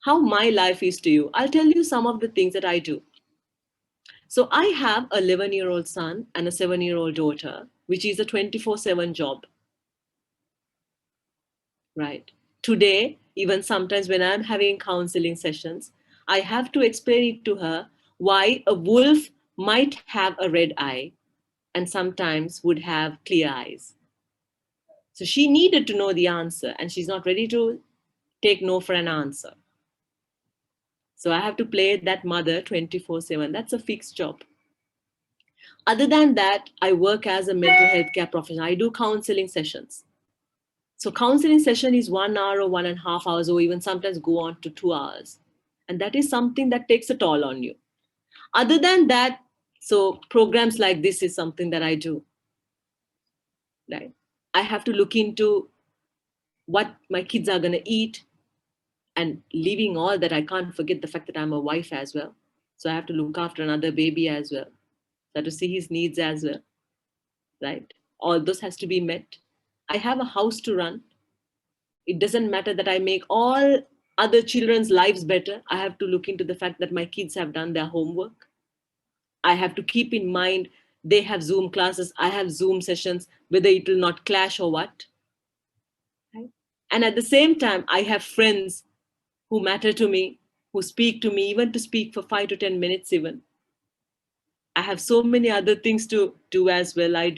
how my life is to you, I'll tell you some of the things that I do. So I have a 11-year-old son and a 7-year-old daughter, which is a 24/7 job, right? Today, even sometimes when I'm having counseling sessions, I have to explain it to her why a wolf might have a red eye and sometimes would have clear eyes. So she needed to know the answer and she's not ready to take no for an answer. So I have to play that mother 24/7. That's a fixed job. Other than that, I work as a mental health care professional. I do counseling sessions. So counseling session is 1 hour or 1.5 hours, or even sometimes go on to 2 hours. And that is something that takes a toll on you. Other than that, so programs like this is something that I do, right? I have to look into what my kids are going to eat, and leaving all that, I can't forget the fact that I'm a wife as well. So I have to look after another baby as well. So I have to see his needs as well, right? All those has to be met. I have a house to run. It doesn't matter that I make all other children's lives better. I have to look into the fact that my kids have done their homework. I have to keep in mind they have Zoom classes, I have Zoom sessions, whether it will not clash or what. Right? And at the same time, I have friends who matter to me, who speak to me, even to speak for 5 to 10 minutes even. I have so many other things to do as well. I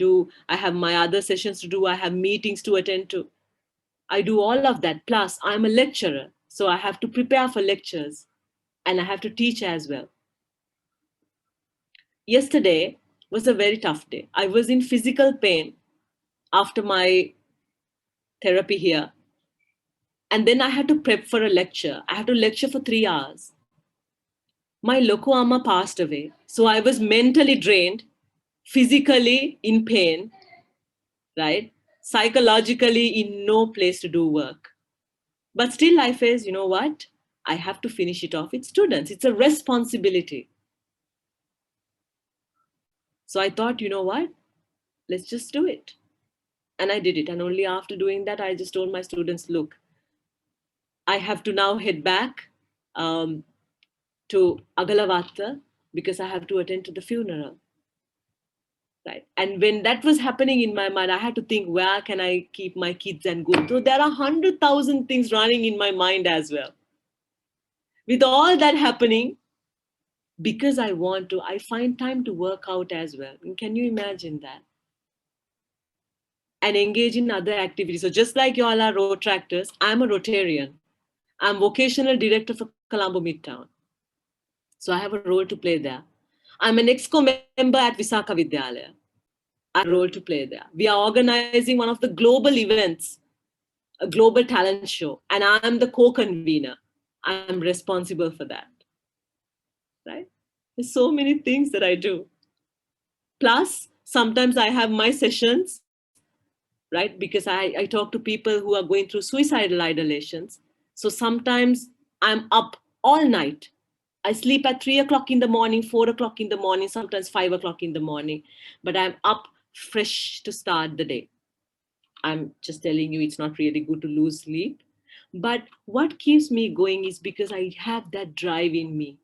have my other sessions to do. I have meetings to attend to. I do all of that. Plus, I'm a lecturer. So I have to prepare for lectures and I have to teach as well. Yesterday was a very tough day. I was in physical pain after my therapy here. And then I had to prep for a lecture. I had to lecture for 3 hours. My loco amma passed away. So I was mentally drained, physically in pain, right? Psychologically in no place to do work. But still I faced, you know what? I have to finish it off with students. It's a responsibility. So I thought, you know what? Let's just do it. And I did it. And only after doing that, I just told my students, look, I have to now head back to Agalavatta because I have to attend to the funeral. Right. And when that was happening in my mind, I had to think, where can I keep my kids and go? So there are 100,000 things running in my mind as well. With all that happening, because I want to, I find time to work out as well. And can you imagine that? And engage in other activities. So just like you all are Rotaractors, I'm a Rotarian. I'm vocational director for Colombo Midtown. So I have a role to play there. I'm an EXCO member at Visakha Vidyalaya. I have a role to play there. We are organizing one of the global events, a global talent show, and I'm the co-convener. I'm responsible for that. Right? There's so many things that I do. Plus, sometimes I have my sessions, right? Because I talk to people who are going through suicidal ideations. So sometimes I'm up all night. I sleep at 3 o'clock in the morning, 4 o'clock in the morning, sometimes 5 o'clock in the morning, but I'm up fresh to start the day. I'm just telling you, it's not really good to lose sleep. But what keeps me going is because I have that drive in me.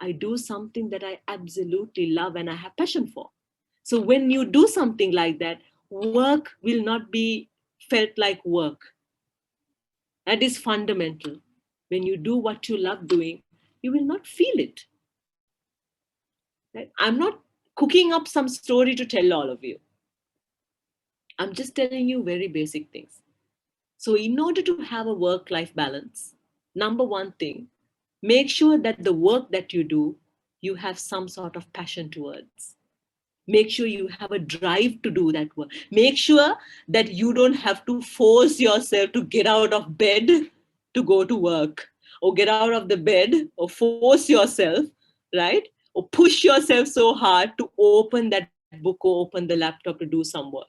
I do something that I absolutely love and I have passion for. So when you do something like that, work will not be felt like work. That is fundamental. When you do what you love doing, you will not feel it. Right? I'm not cooking up some story to tell all of you. I'm just telling you very basic things. So in order to have a work-life balance, number one thing, make sure that the work that you do, you have some sort of passion towards. Make sure you have a drive to do that work. Make sure that you don't have to force yourself to get out of bed to go to work, or get out of the bed or force yourself, right? Or push yourself so hard to open that book or open the laptop to do some work.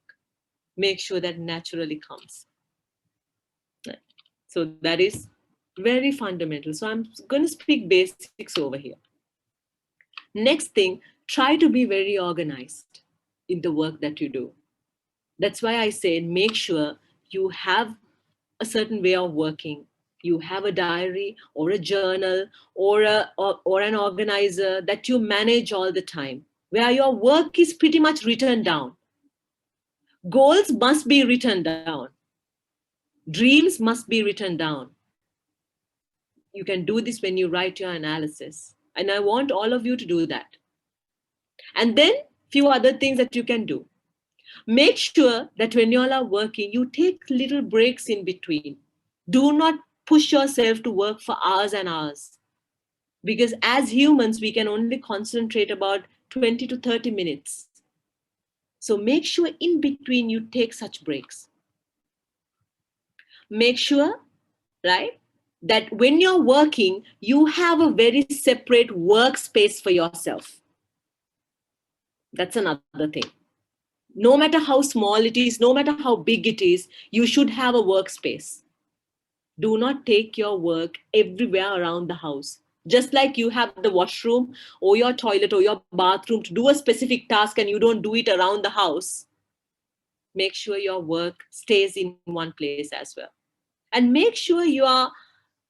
Make sure that naturally comes. So that is very fundamental. So I'm going to speak basics over here. Next thing, try to be very organized in the work that you do. That's why I say make sure you have a certain way of working. You have a diary or a journal or an organizer that you manage all the time, where your work is pretty much written down. Goals must be written down. Dreams must be written down. You can do this when you write your analysis. And I want all of you to do that. And then few other things that you can do. Make sure that when you all are working, you take little breaks in between. Do not push yourself to work for hours and hours. Because as humans, we can only concentrate about 20 to 30 minutes. So make sure in between you take such breaks. Make sure, right, that when you're working, you have a very separate workspace for yourself. That's another thing. No matter how small it is, no matter how big it is, you should have a workspace. Do not take your work everywhere around the house. Just like you have the washroom or your toilet or your bathroom to do a specific task and you don't do it around the house, make sure your work stays in one place as well. And make sure your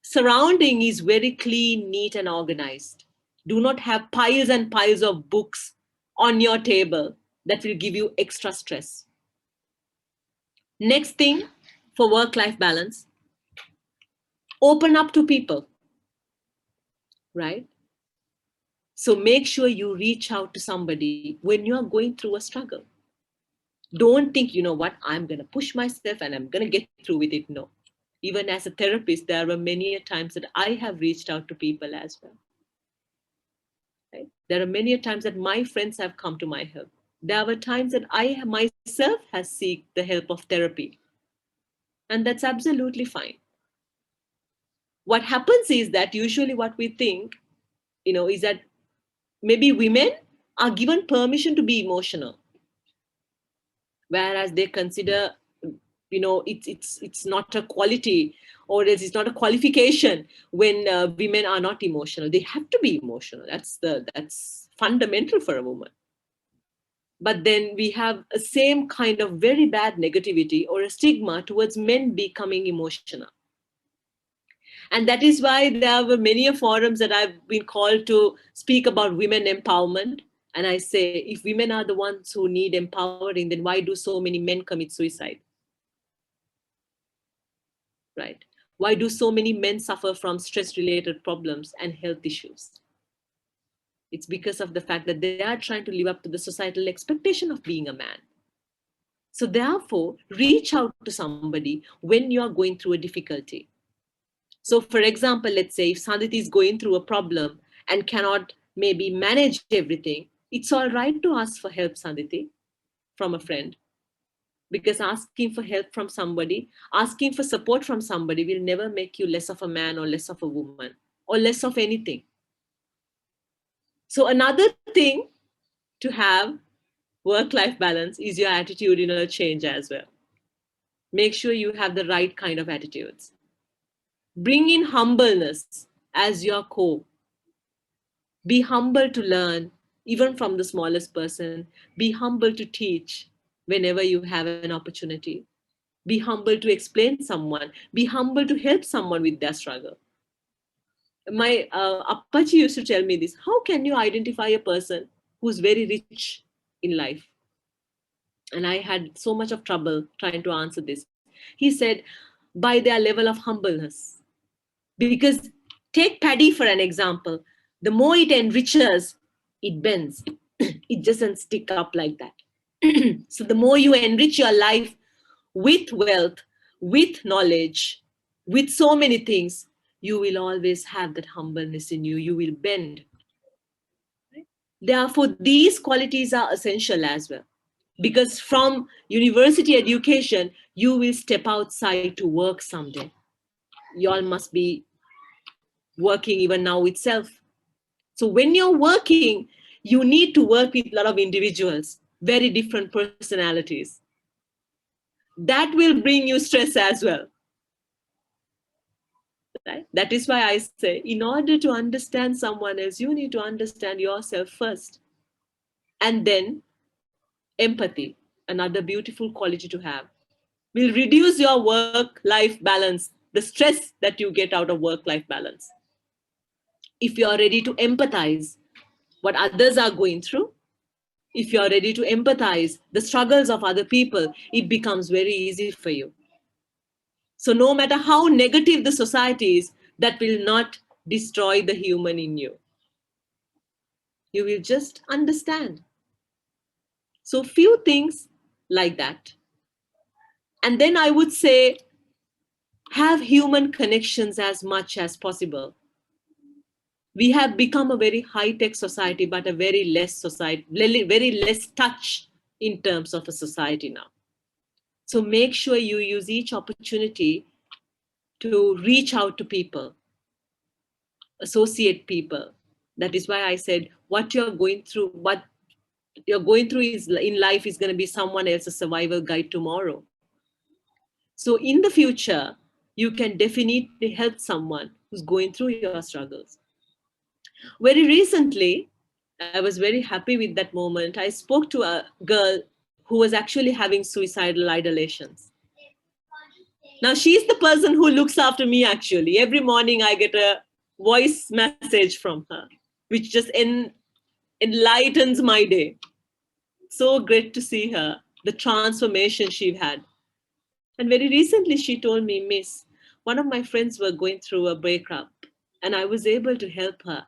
surrounding is very clean, neat, and organized. Do not have piles and piles of books on your table. That will give you extra stress. Next thing for work-life balance, open up to people, right? So make sure you reach out to somebody when you're going through a struggle. Don't think, you know what, I'm going to push myself and I'm going to get through with it. No. Even as a therapist, there were many times that I have reached out to people as well. Right? There are many times that my friends have come to my help. There were times that I myself has sought the help of therapy. And that's absolutely fine. What happens is that usually what we think, is that maybe women are given permission to be emotional, whereas they consider, it's not a quality, or it's not a qualification when women are not emotional. They have to be emotional. That's fundamental for a woman. But then we have a same kind of very bad negativity or a stigma towards men becoming emotional. And that is why there were many forums that I've been called to speak about women empowerment. And I say, if women are the ones who need empowering, then why do so many men commit suicide? Right? Why do so many men suffer from stress-related problems and health issues? It's because of the fact that they are trying to live up to the societal expectation of being a man. So therefore, reach out to somebody when you are going through a difficulty. So for example, let's say if Sandhiti is going through a problem and cannot maybe manage everything, it's all right to ask for help, Sanditi, from a friend. Because asking for help from somebody, asking for support from somebody will never make you less of a man or less of a woman or less of anything. So another thing to have work-life balance is your attitudinal change as well. Make sure you have the right kind of attitudes. Bring in humbleness as your core. Be humble to learn, even from the smallest person. Be humble to teach whenever you have an opportunity. Be humble to explain someone. Be humble to help someone with their struggle. My Appachi used to tell me this: how can you identify a person who's very rich in life? And I had so much of trouble trying to answer this. He said, by their level of humbleness. Because take paddy for an example. The more it enriches, it bends. It doesn't stick up like that. So the more you enrich your life with wealth, with knowledge, with so many things, you will always have that humbleness in you. You will bend. Therefore, these qualities are essential as well. Because from university education, you will step outside to work someday. You all must be working even now itself. So when you're working, you need to work with a lot of individuals, very different personalities. That will bring you stress as well. Right? That is why I say, in order to understand someone else, you need to understand yourself first. And then empathy, another beautiful quality to have, will reduce your work-life balance, the stress that you get out of work-life balance. If you are ready to empathize what others are going through, if you are ready to empathize the struggles of other people, it becomes very easy for you. So no matter how negative the society is, that will not destroy the human in you. You will just understand. So few things like that. And then I would say, have human connections as much as possible. We have become a very high-tech society, but a very less society, very less touch in terms of a society now. So make sure you use each opportunity to reach out to people, associate people. That is why I said what you're going through is in life is going to be someone else's survival guide tomorrow. So in the future, you can definitely help someone who's going through your struggles. Very recently, I was very happy with that moment. I spoke to a girl who was actually having suicidal ideations. Now, she's the person who looks after me, actually. Every morning, I get a voice message from her, which just enlightens my day. So great to see her, the transformation she had. And very recently, she told me, Miss, one of my friends were going through a breakup, and I was able to help her.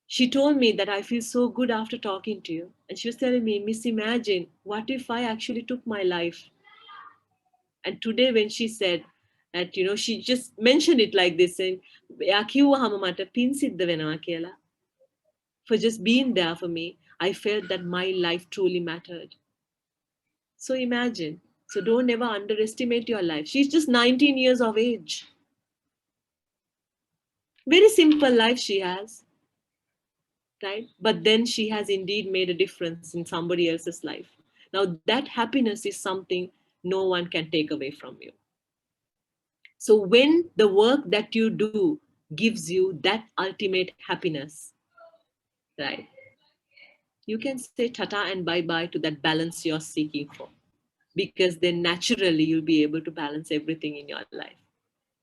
She told me that I feel so good after talking to you. And she was telling me, Miss, imagine, what if I actually took my life? And today when she said that, she just mentioned it like this, saying, for just being there for me, I felt that my life truly mattered. So imagine. So don't ever underestimate your life. She's just 19 years of age. Very simple life she has. Right? But then she has indeed made a difference in somebody else's life. Now that happiness is something no one can take away from you. So when the work that you do gives you that ultimate happiness, right? You can say tata and bye-bye to that balance you're seeking for, because then naturally you'll be able to balance everything in your life.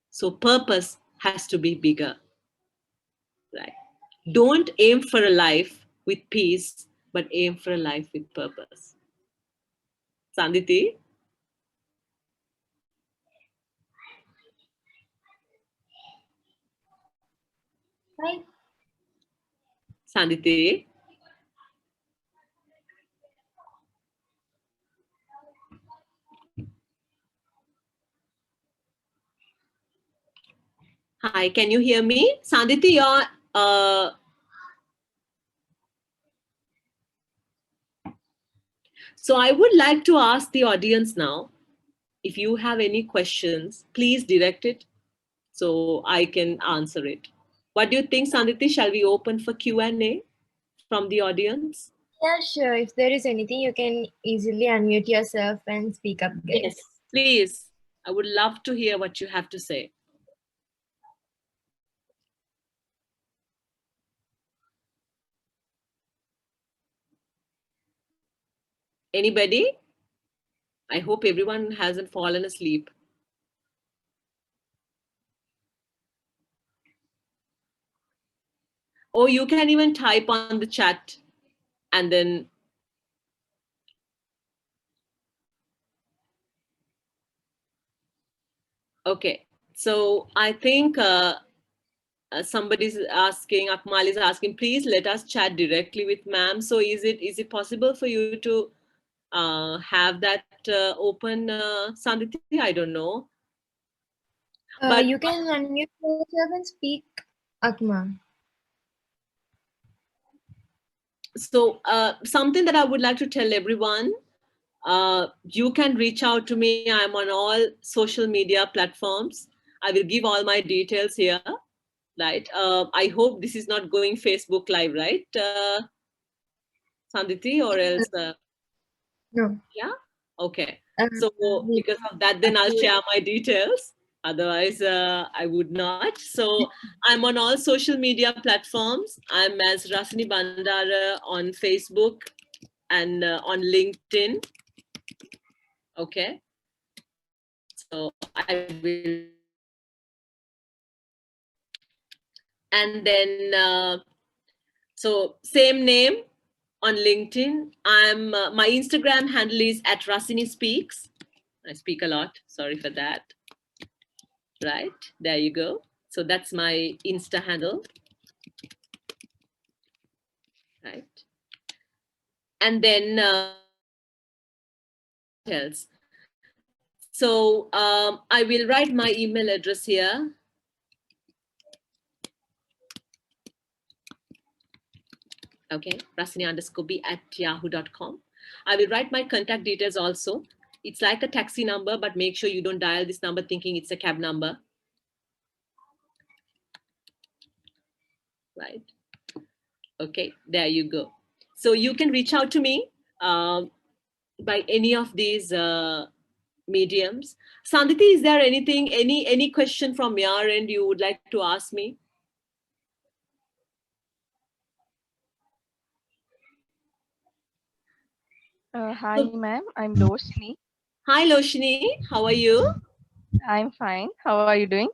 So purpose has to be bigger, right? Don't aim for a life with peace, but aim for a life with purpose. Sanditi? Right. Sanditi? Hi, can you hear me? Sanditi, you're So I would like to ask the audience now, if you have any questions, please direct it so I can answer it. What do you think, Sanditi? Shall we open for Q&A from the audience? Yeah, sure. If there is anything, you can easily unmute yourself and speak up, guys. Yes, please. I would love to hear what you have to say. Anybody? I hope everyone hasn't fallen asleep. Or you can even type on the chat and then. Okay, so I think somebody's asking, Akmal is asking, please let us chat directly with ma'am. So is it possible for you to have that open, Sanditi? I don't know. But You can unmute yourself and speak, Akma. So something that I would like to tell everyone, you can reach out to me. I'm on all social media platforms. I will give all my details here, right? I hope this is not going Facebook Live, right, Sanditi, or else? No. Yeah? Okay. Uh, So we- because of that, then I'll share my details. Otherwise, I would not. So I'm on all social media platforms. I'm as Rasini Bandara on Facebook and on LinkedIn. Okay. So I will. And then, so same name on LinkedIn. I'm my Instagram handle is at Rasini Speaks. I speak a lot. Sorry for that. Right, there you go. So that's my Insta handle. Right. And then else. So I will write my email address here. Okay, rasini_b@yahoo.com. I will write my contact details also. It's like a taxi number, but make sure you don't dial this number thinking it's a cab number. Right. Okay, there you go. So you can reach out to me by any of these mediums. Sanditi, is there anything, any question from your end you would like to ask me? Hi, ma'am. I'm Roshni. Hi, Loshini. How are you? I'm fine. How are you doing?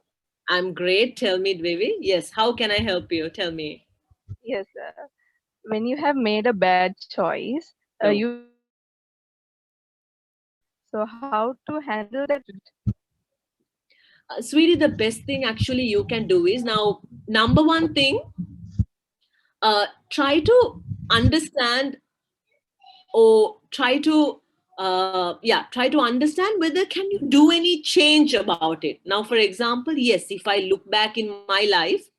I'm great. Tell me, baby. Yes. How can I help you? Tell me. Yes. When you have made a bad choice, So, you so how to handle that? sweetie, the best thing actually you can do is now, number one thing, try to understand or try to understand whether can you do any change about it. Now, for example, yes, if I look back in my life,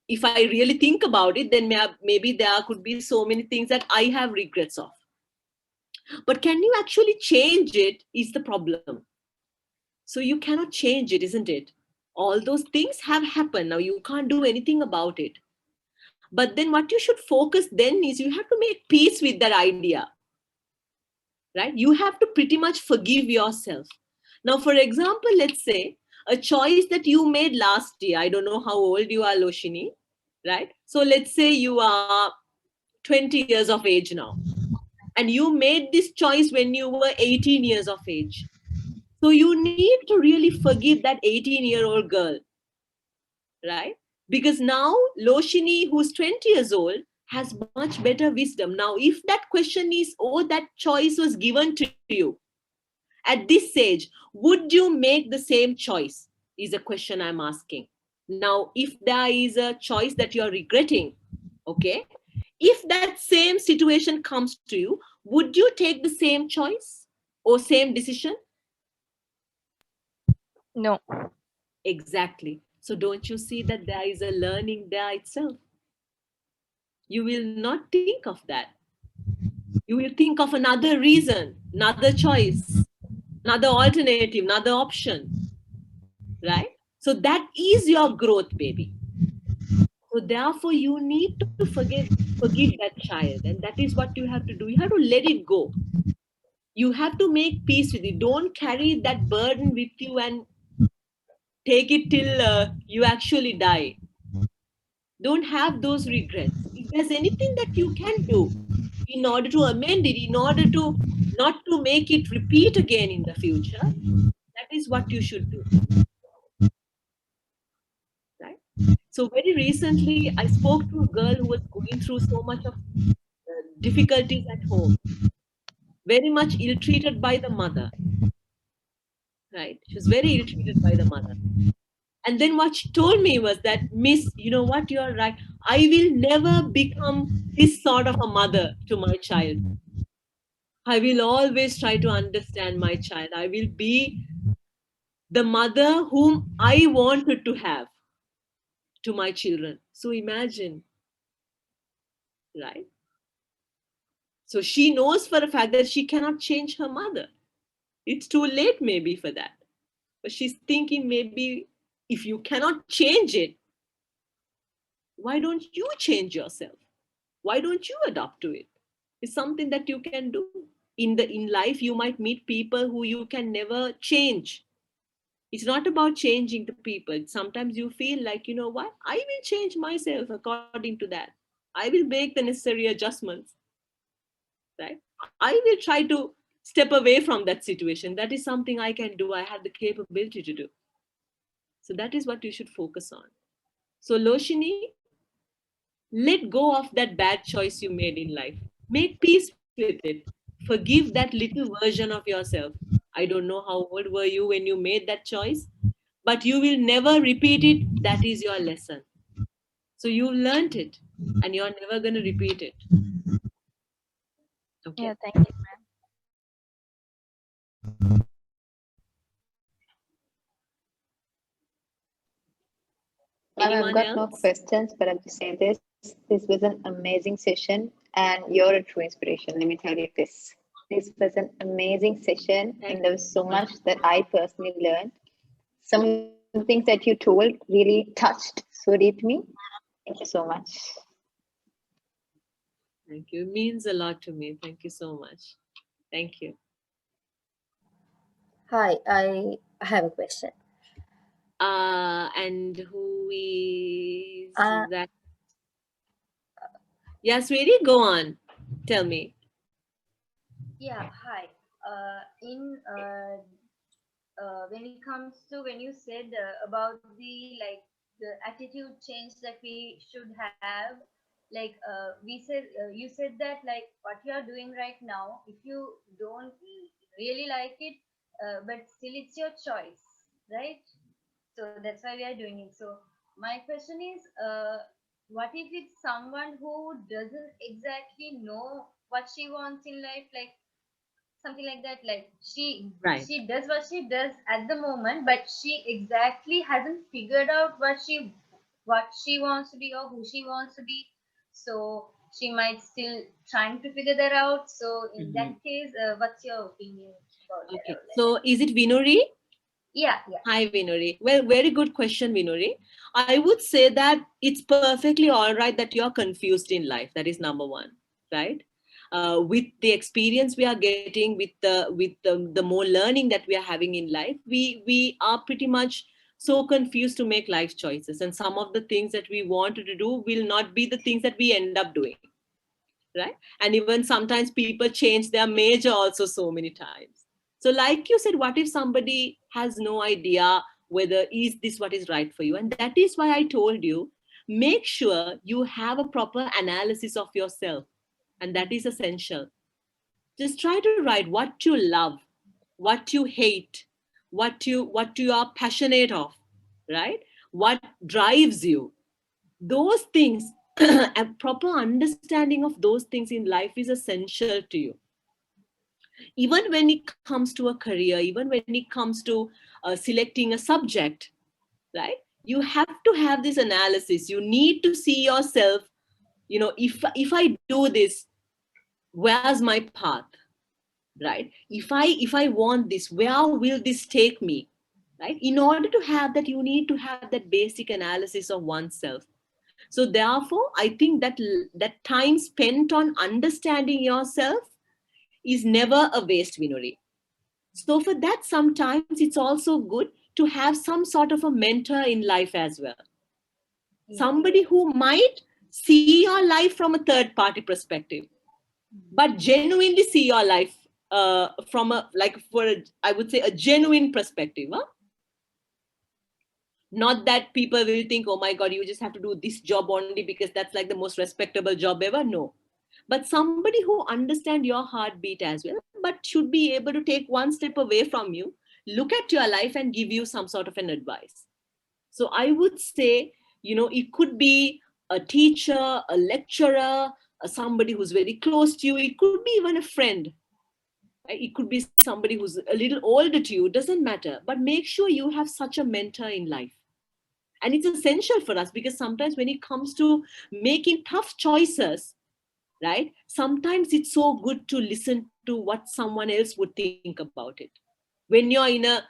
if I really think about it, then maybe there could be so many things that I have regrets of. But can you actually change it is the problem. So you cannot change it, isn't it? All those things have happened. Now you can't do anything about it. But then what you should focus then is you have to make peace with that idea. Right? You have to pretty much forgive yourself. Now, for example, let's say a choice that you made last year. I don't know how old you are, Loshini, right? So let's say you are 20 years of age now, and you made this choice when you were 18 years of age. So you need to really forgive that 18-year-old girl, right? Because now Loshini, who's 20 years old, has much better wisdom. Now, if that question is, oh, that choice was given to you at this age, would you make the same choice? Is a question I'm asking. Now, if there is a choice that you're regretting, okay, if that same situation comes to you, would you take the same choice or same decision? No. Exactly. So don't you see that there is a learning there itself? You will not think of that. You will think of another reason, another choice, another alternative, another option, right? So that is your growth, baby. So therefore, you need to forgive that child, and that is what you have to do. You have to let it go. You have to make peace with it. Don't carry that burden with you and take it till you actually die. Don't have those regrets. If there's anything that you can do in order to amend it, in order to not to make it repeat again in the future, that is what you should do. Right? So very recently, I spoke to a girl who was going through so much of difficulties at home, very much ill-treated by the mother. Right? She was very ill-treated by the mother. And then what she told me was that, Miss, you know what, you're right. I will never become this sort of a mother to my child. I will always try to understand my child. I will be the mother whom I wanted to have to my children. So imagine, right? So she knows for a fact that she cannot change her mother. It's too late maybe for that. But she's thinking maybe if you cannot change it, why don't you change yourself? Why don't you adapt to it? It's something that you can do. In life, you might meet people who you can never change. It's not about changing the people. Sometimes you feel like, you know what? I will change myself according to that. I will make the necessary adjustments. Right? I will try to step away from that situation. That is something I can do. I have the capability to do. So that is what you should focus on. So Loshini, let go of that bad choice you made in life. Make peace with it. Forgive that little version of yourself. I don't know how old were you when you made that choice, but you will never repeat it. That is your lesson. So you learned it and you're never going to repeat it. Okay. Yeah, thank you, ma'am. Ma'am, I've Anyone got no else? questions, but I'll just say this. This was an amazing session, and you're a true inspiration. Let me tell you this. This was an amazing session, and there was so much that I personally learned. Some of the things that you told really touched so deep me. Thank you so much. Thank you. It means a lot to me. Thank you so much. Thank you. Hi, I have a question. And who is Uh, that? Yeah, sweetie, go on. Tell me. Yeah, hi. When it comes to when you said about the attitude change that we should have, you said that like what you are doing right now, if you don't really like it, but still it's your choice, right? So that's why we are doing it. So my question is, what if it's someone who doesn't exactly know what she wants in life, like something like that, like Right. she does what she does at the moment, but she exactly hasn't figured out what she wants to be or who she wants to be. So she might still trying to figure that out. So in Mhm. that case, what's your opinion about that? Okay. So is it Vinuri? Yeah, yeah. Hi, Vinuri. Well, very good question, Vinuri. I would say that it's perfectly all right that you're confused in life. That is number one, right? With the experience we are getting, with the more learning that we are having in life, we are pretty much so confused to make life choices, and some of the things that we wanted to do will not be the things that we end up doing, right? And even sometimes people change their major also so many times. So like you said, what if somebody has no idea whether is this what is right for you? And that is why I told you, make sure you have a proper analysis of yourself, and that is essential. Just try to write what you love, what you hate, what you are passionate of, right? What drives you, those things. A proper understanding of those things in life is essential to you, even when it comes to a career, even when it comes to selecting a subject, right? You have to have this analysis. You need to see yourself, if I do this, where's my path, right? If I want this, where will this take me, right? In order to have that, you need to have that basic analysis of oneself. So therefore, I think that that time spent on understanding yourself is never a waste, Vinori. So for that, sometimes it's also good to have some sort of a mentor in life as well. Somebody who might see your life from a third party perspective, but genuinely see your life from a, like, I would say, a genuine perspective. Huh? Not that people will think, oh my God, you just have to do this job only because that's like the most respectable job ever. No. But somebody who understands your heartbeat as well, but should be able to take one step away from you, look at your life and give you some sort of an advice. So I would say, it could be a teacher, a lecturer, somebody who's very close to you. It could be even a friend. Right? It could be somebody who's a little older to you. Doesn't matter. But make sure you have such a mentor in life. And it's essential for us because sometimes when it comes to making tough choices, right? Sometimes it's so good to listen to what someone else would think about it. When you're in a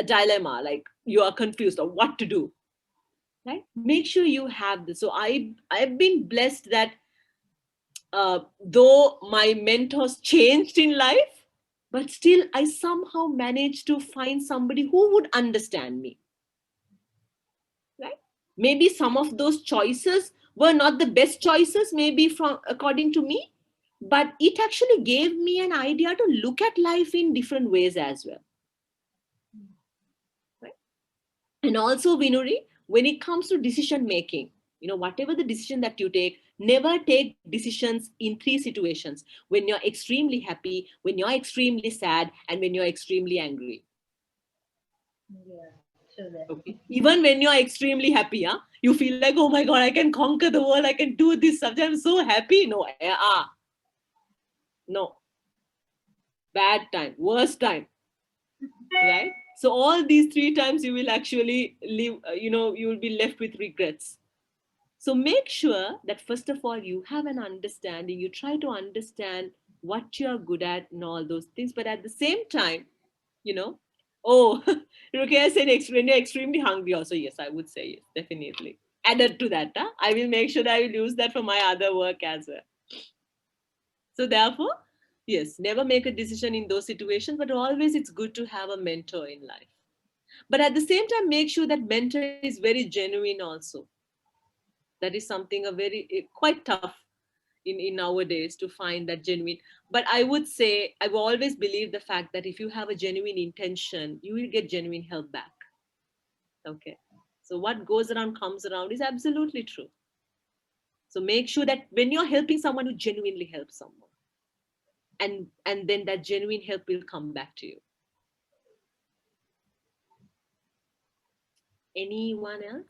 dilemma, like you are confused of what to do, right? Make sure you have this. So I've been blessed that though my mentors changed in life, but still I somehow managed to find somebody who would understand me. Right? Maybe some of those choices were not the best choices, maybe from according to me, but it actually gave me an idea to look at life in different ways as well. Right? And also, Vinuri, when it comes to decision making, whatever the decision that you take, never take decisions in three situations: when you're extremely happy, when you're extremely sad, and when you're extremely angry. Okay. Even when you're extremely happy, you feel like, oh my God, I can conquer the world, I can do this. Sometimes I'm so happy. No. Bad time, worst time, right? So all these three times you will actually live, you will be left with regrets. So make sure that first of all, you have an understanding, you try to understand what you're good at and all those things. But at the same time, oh, Rukia said when you're extremely hungry also. Yes, I would say yes, definitely. Added to that, I will make sure that I will use that for my other work as well. So therefore, yes, never make a decision in those situations, but always it's good to have a mentor in life. But at the same time, make sure that mentor is very genuine also. That is something quite tough in nowadays to find that genuine. But I would say, I've always believed the fact that if you have a genuine intention, you will get genuine help back. Okay. So what goes around comes around is absolutely true. So make sure that when you're helping someone, you genuinely help someone. And then that genuine help will come back to you. Anyone else?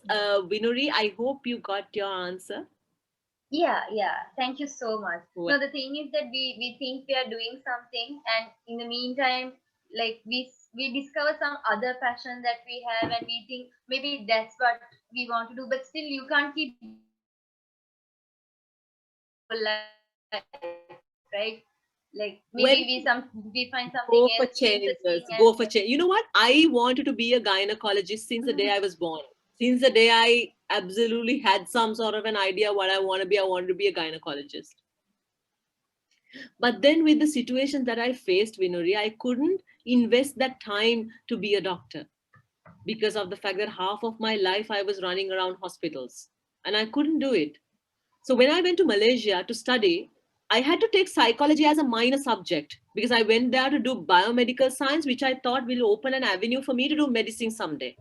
Vinuri, I hope you got your answer. Yeah. Thank you so much. Well, No, the thing is that we think we are doing something, and in the meantime, like we discover some other passion that we have, and we think maybe that's what we want to do. But still, you can't keep doing whole life, right? Like well, maybe we find something go for else changes. interesting, Go and for change. You know what? I wanted to be a gynecologist since the day I was born. Since the day I absolutely had some sort of an idea what I want to be, I wanted to be a gynecologist. But then with the situation that I faced, Vinuri, I couldn't invest that time to be a doctor because of the fact that half of my life I was running around hospitals and I couldn't do it. So when I went to Malaysia to study, I had to take psychology as a minor subject because I went there to do biomedical science, which I thought will open an avenue for me to do medicine someday.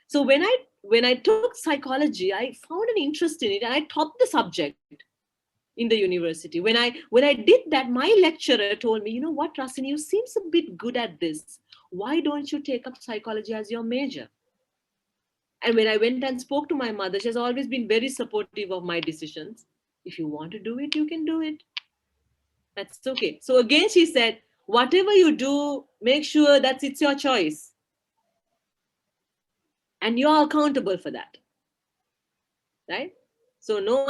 So when I took psychology, I found an interest in it and I taught the subject in the university. When I did that, my lecturer told me, you know what, Rasini, you seems a bit good at this. Why don't you take up psychology as your major? And when I went and spoke to my mother, she has always been very supportive of my decisions. If you want to do it, you can do it. That's okay. So again, she said, whatever you do, make sure that it's your choice. And you're accountable for that. Right? So no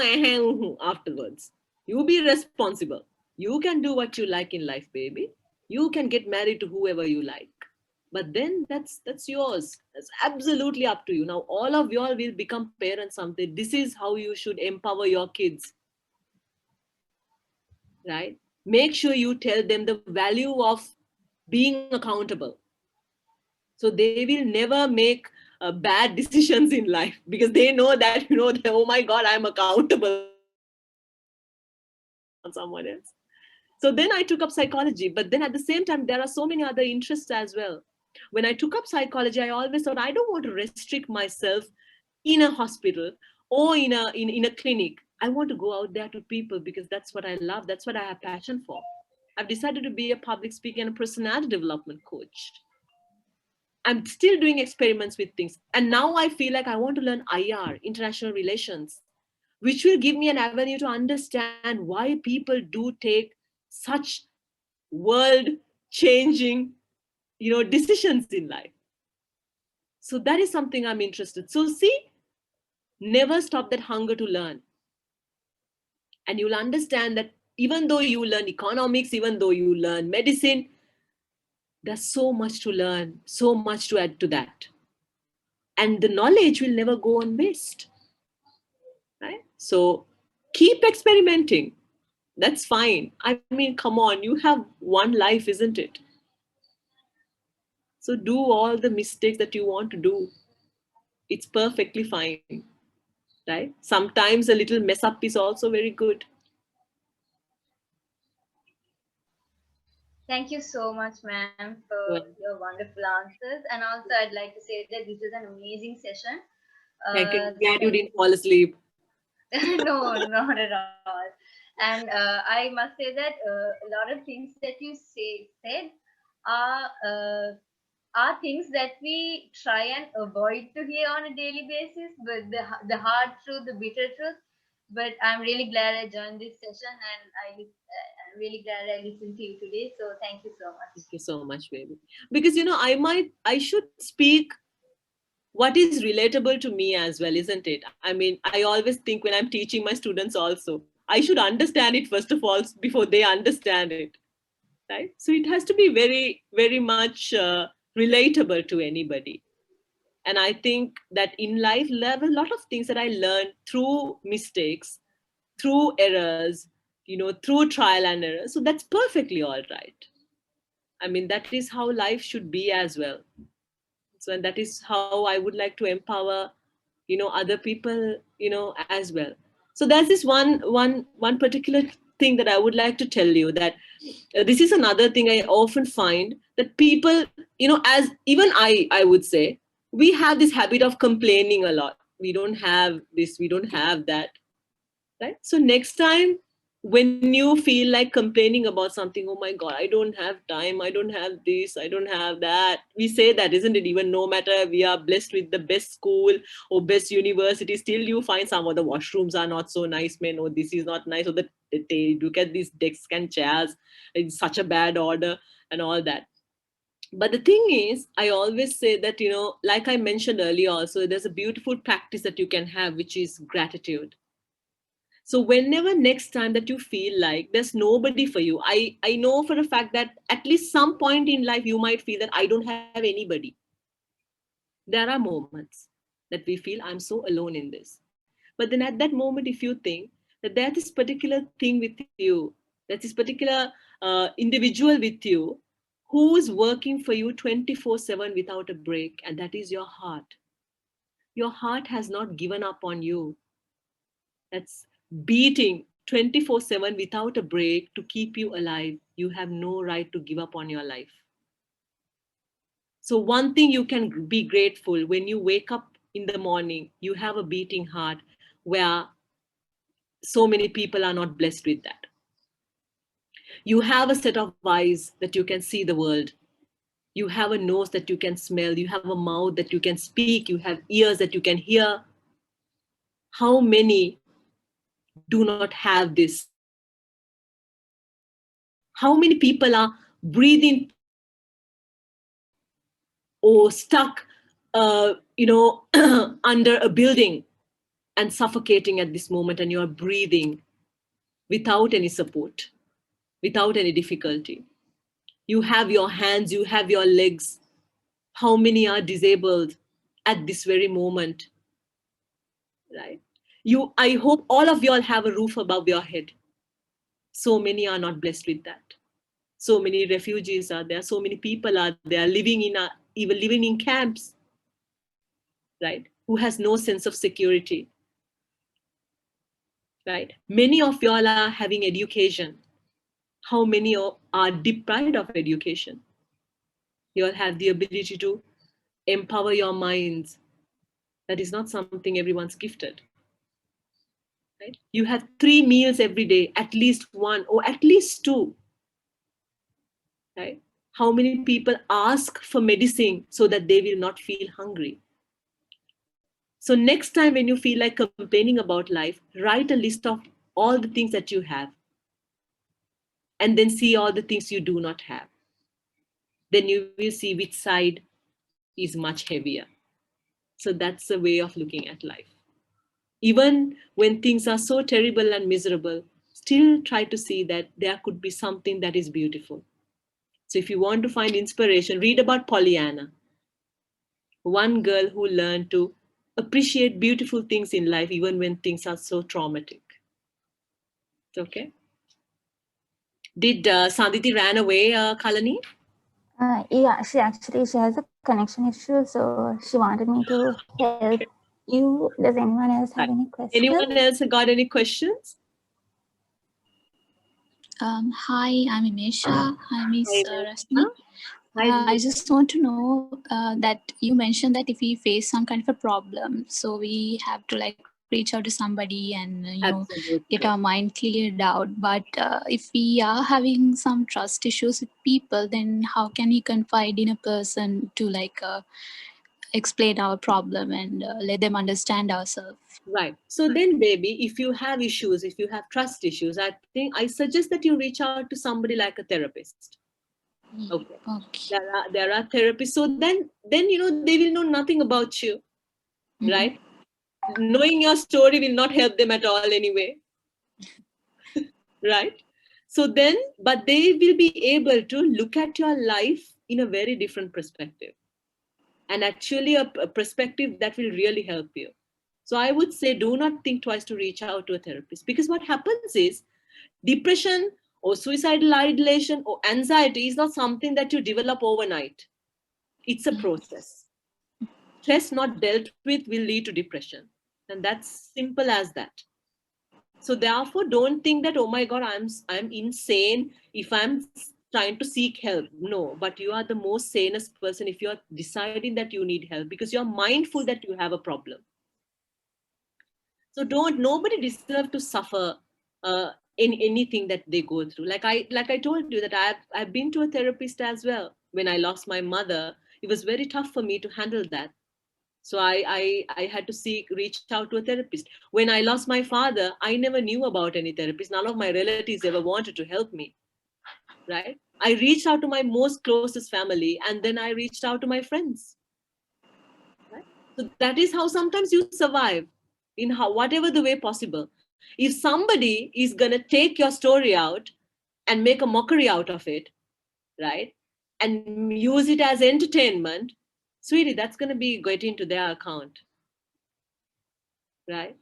afterwards. You be responsible. You can do what you like in life, baby. You can get married to whoever you like. But then that's yours. That's absolutely up to you. Now all of y'all will become parents someday. This is how you should empower your kids, right? Make sure you tell them the value of being accountable. So they will never make bad decisions in life, because they know that, that, oh my God, I'm accountable for my decisions. I can't put it on someone else. So then I took up psychology, but then at the same time, there are so many other interests as well. When I took up psychology, I always thought I don't want to restrict myself in a hospital or in a clinic. I want to go out there to people, because that's what I love. That's what I have passion for. I've decided to be a public speaker and a personality development coach. I'm still doing experiments with things. And now I feel like I want to learn IR, international relations, which will give me an avenue to understand why people do take such world changing, decisions in life. So that is something I'm interested. So see, never stop that hunger to learn. And you'll understand that even though you learn economics, even though you learn medicine, there's so much to learn, so much to add to that. And the knowledge will never go on waste. Right? So keep experimenting. That's fine. I mean, come on, you have one life, isn't it? So do all the mistakes that you want to do. It's perfectly fine. Right? Sometimes a little mess up is also very good. Thank you so much, ma'am, for your wonderful answers. And also, I'd like to say that this is an amazing session. Thank you. Glad you didn't fall asleep. No, not at all. And I must say that a lot of things that you said are things that we try and avoid to hear on a daily basis, but the hard truth, the bitter truth. But I'm really glad I joined this session, and I'm really glad I listened to you today. So thank you so much. Thank you so much, baby. Because I should speak what is relatable to me as well, isn't it? I mean, I always think when I'm teaching my students also, I should understand it first of all before they understand it, right? So it has to be very, very much relatable to anybody. And I think that in life, there are a lot of things that I learned through mistakes, through errors, through trial and error. So that's perfectly all right. I mean, that is how life should be as well. So, and that is how I would like to empower, other people, as well. So there's this one particular thing that I would like to tell you, that this is another thing I often find, that people, as even I would say, we have this habit of complaining a lot. We don't have this, we don't have that, right? So next time when you feel like complaining about something, oh my God, I don't have time, I don't have this, I don't have that. We say that, isn't it? Even no matter we are blessed with the best school or best university, still you find some of the washrooms are not so nice, man, or this is not nice, or they look at these desks and chairs in such a bad order and all that. But the thing is, I always say that, like I mentioned earlier also, there's a beautiful practice that you can have, which is gratitude. So whenever next time that you feel like there's nobody for you, I know for a fact that at least some point in life you might feel that I don't have anybody. There are moments that we feel I'm so alone in this. But then at that moment, if you think that there's this particular thing with you, there's this particular individual with you who is working for you 24/7 without a break, and that is your heart. Your heart has not given up on you. That's beating 24/7 without a break to keep you alive. You have no right to give up on your life. So one thing you can be grateful, when you wake up in the morning, you have a beating heart, where so many people are not blessed with that. You have a set of eyes that you can see the world. You have a nose that you can smell. You have a mouth that you can speak. You have ears that you can hear. How many do not have this? How many people are breathing or stuck, under a building and suffocating at this moment, and you're breathing without any support? without any difficulty. You have your hands, you have your legs. How many are disabled at this very moment, right? I hope all of you all have a roof above your head. So many are not blessed with that. So many refugees are there. So many people are there even living in camps, right? Who has no sense of security, right? Many of y'all are having education. How many are deprived of education? You all have the ability to empower your minds. That is not something everyone's gifted. Right? You have 3 meals every day, at least one or at least 2. Right? How many people ask for medicine so that they will not feel hungry? So next time when you feel like complaining about life, write a list of all the things that you have and then see all the things you do not have. Then you will see which side is much heavier. So that's a way of looking at life. Even when things are so terrible and miserable, still try to see that there could be something that is beautiful. So if you want to find inspiration, read about Pollyanna, one girl who learned to appreciate beautiful things in life even when things are so traumatic. Okay. Did Sanditi ran away, Kalani? Yeah, she has a connection issue, so she wanted me to help you. Does anyone else have any questions? Anyone else got any questions? Hi, I'm Imesha. Hi, Miss Rasini. Hi. I just want to know that you mentioned that if we face some kind of a problem, so we have to like reach out to somebody and get our mind cleared out. But if we are having some trust issues with people, then how can we confide in a person to like explain our problem and let them understand ourselves? Right. So then, baby, if you have issues, if you have trust issues, I suggest that you reach out to somebody like a therapist. Okay. There are therapists. So then they will know nothing about you, right? Knowing your story will not help them at all anyway, right? So then, but they will be able to look at your life in a very different perspective, and actually a perspective that will really help you. So I would say, do not think twice to reach out to a therapist, because what happens is depression or suicidal ideation or anxiety is not something that you develop overnight. It's a process. Stress not dealt with will lead to depression. And that's simple as that. So therefore, don't think that, oh my God, I'm insane if I'm trying to seek help. No, but you are the most sanest person if you're deciding that you need help, because you're mindful that you have a problem. So nobody deserves to suffer in anything that they go through. Like I told you that I've been to a therapist as well. When I lost my mother, it was very tough for me to handle that. So I had to reach out to a therapist. When I lost my father, I never knew about any therapist. None of my relatives ever wanted to help me, right? I reached out to my most closest family, and then I reached out to my friends. Right? So that is how sometimes you survive, in whatever the way possible. If somebody is going to take your story out and make a mockery out of it, right, and use it as entertainment, sweetie, that's going to be getting into their account, right?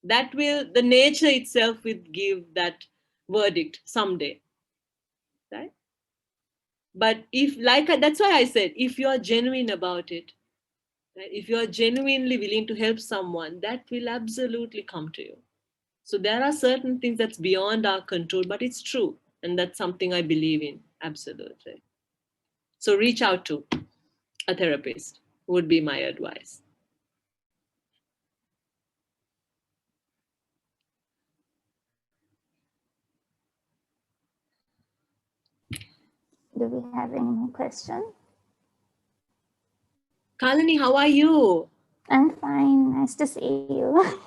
The nature itself will give that verdict someday, right? But that's why I said, if you're genuine about it, right, if you're genuinely willing to help someone, that will absolutely come to you. So there are certain things that's beyond our control, but it's true. And that's something I believe in, absolutely. So reach out to a therapist would be my advice. Do we have any more questions? Kalani, how are you? I'm fine. Nice to see you.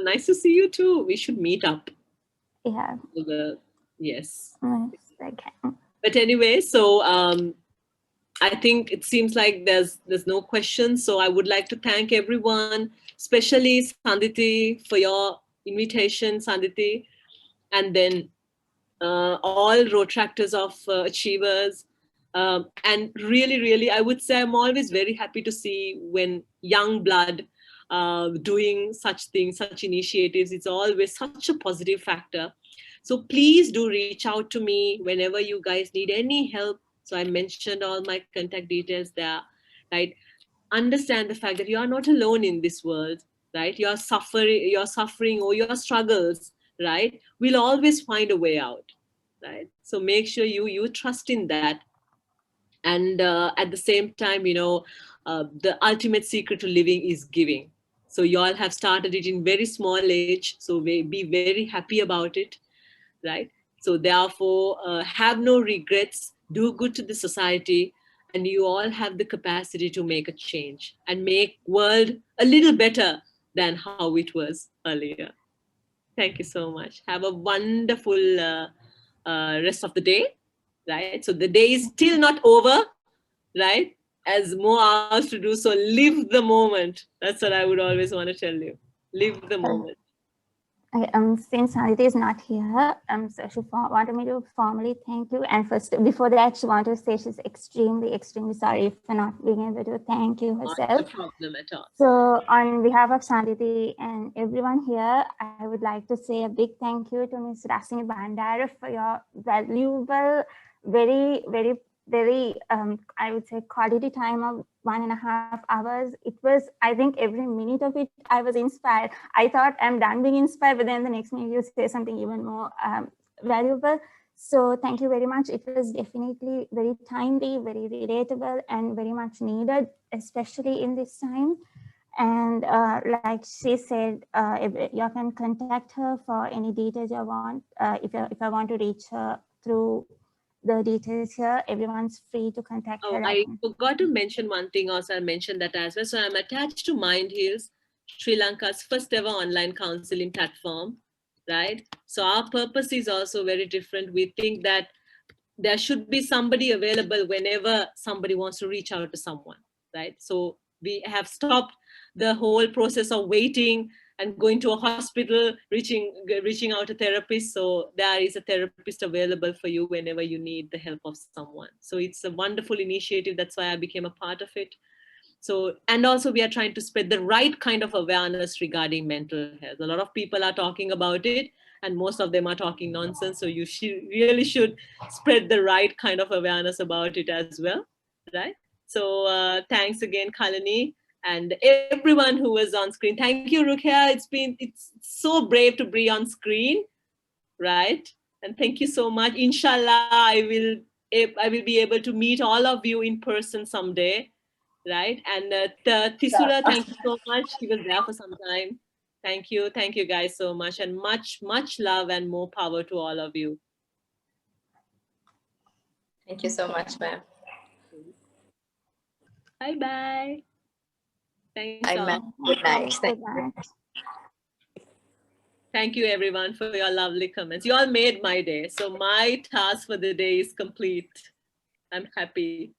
Nice to see you too. We should meet up. Yeah. Yes. Yes, I can. But anyway, so I think it seems like there's no questions. So I would like to thank everyone, especially Sanditi, for your invitation, Sanditi. And then all Rotaractors of Achievers. And really, really, I would say I'm always very happy to see when young blood doing such things, such initiatives. It's always such a positive factor. So please do reach out to me whenever you guys need any help. So I mentioned all my contact details there, right? Understand the fact that you are not alone in this world, right? Your suffering or your struggles, right? We'll always find a way out, right? So make sure you trust in that. And at the same time, the ultimate secret to living is giving. So you all have started it in very small age, so be very happy about it, right? So therefore, have no regrets, do good to the society, and you all have the capacity to make a change and make world a little better than how it was earlier. Thank you so much. Have a wonderful rest of the day, right? So the day is still not over, right? As more hours to do, so live the moment. That's what I would always want to tell you. Live the moment. Okay, since Aditi is not here, so she wanted me to formally thank you. And first, before that, she wanted to say she's extremely, extremely sorry for not being able to thank you herself. Not a problem at all. So on behalf of Sanditi and everyone here, I would like to say a big thank you to Ms. Rasini Bandara for your valuable, very, very, very, I would say quality time of 1.5 hours. It was, I think every minute of it, I was inspired. I thought I'm done being inspired, but then the next minute you say something even more valuable. So thank you very much. It was definitely very timely, very relatable, and very much needed, especially in this time. And like she said, you can contact her for any details you want. If I want to reach her through the details here, everyone's free to contact her. I forgot to mention one thing, also I'll mention that as well. So I'm attached to Mind Heals, Sri Lanka's first ever online counseling platform, right? So our purpose is also very different. We think that there should be somebody available whenever somebody wants to reach out to someone, right? So we have stopped the whole process of waiting and going to a hospital, reaching out to therapists. So there is a therapist available for you whenever you need the help of someone. So it's a wonderful initiative. That's why I became a part of it. So, and also we are trying to spread the right kind of awareness regarding mental health. A lot of people are talking about it, and most of them are talking nonsense. So you really should spread the right kind of awareness about it as well, right? So thanks again, Kalani, and everyone who was on screen. Thank you, Rukia. It's so brave to be on screen, right? And thank you so much. Inshallah, I will be able to meet all of you in person someday, right? And Tisula, thank you so much. She was there for some time. Thank you guys so much, and much love and more power to all of you. Thank you so much, ma'am. Bye. Thanks Bye, all. ma'am. Good night. Thank you. Thank you everyone for your lovely comments. You all made my day. So my task for the day is complete. I'm happy.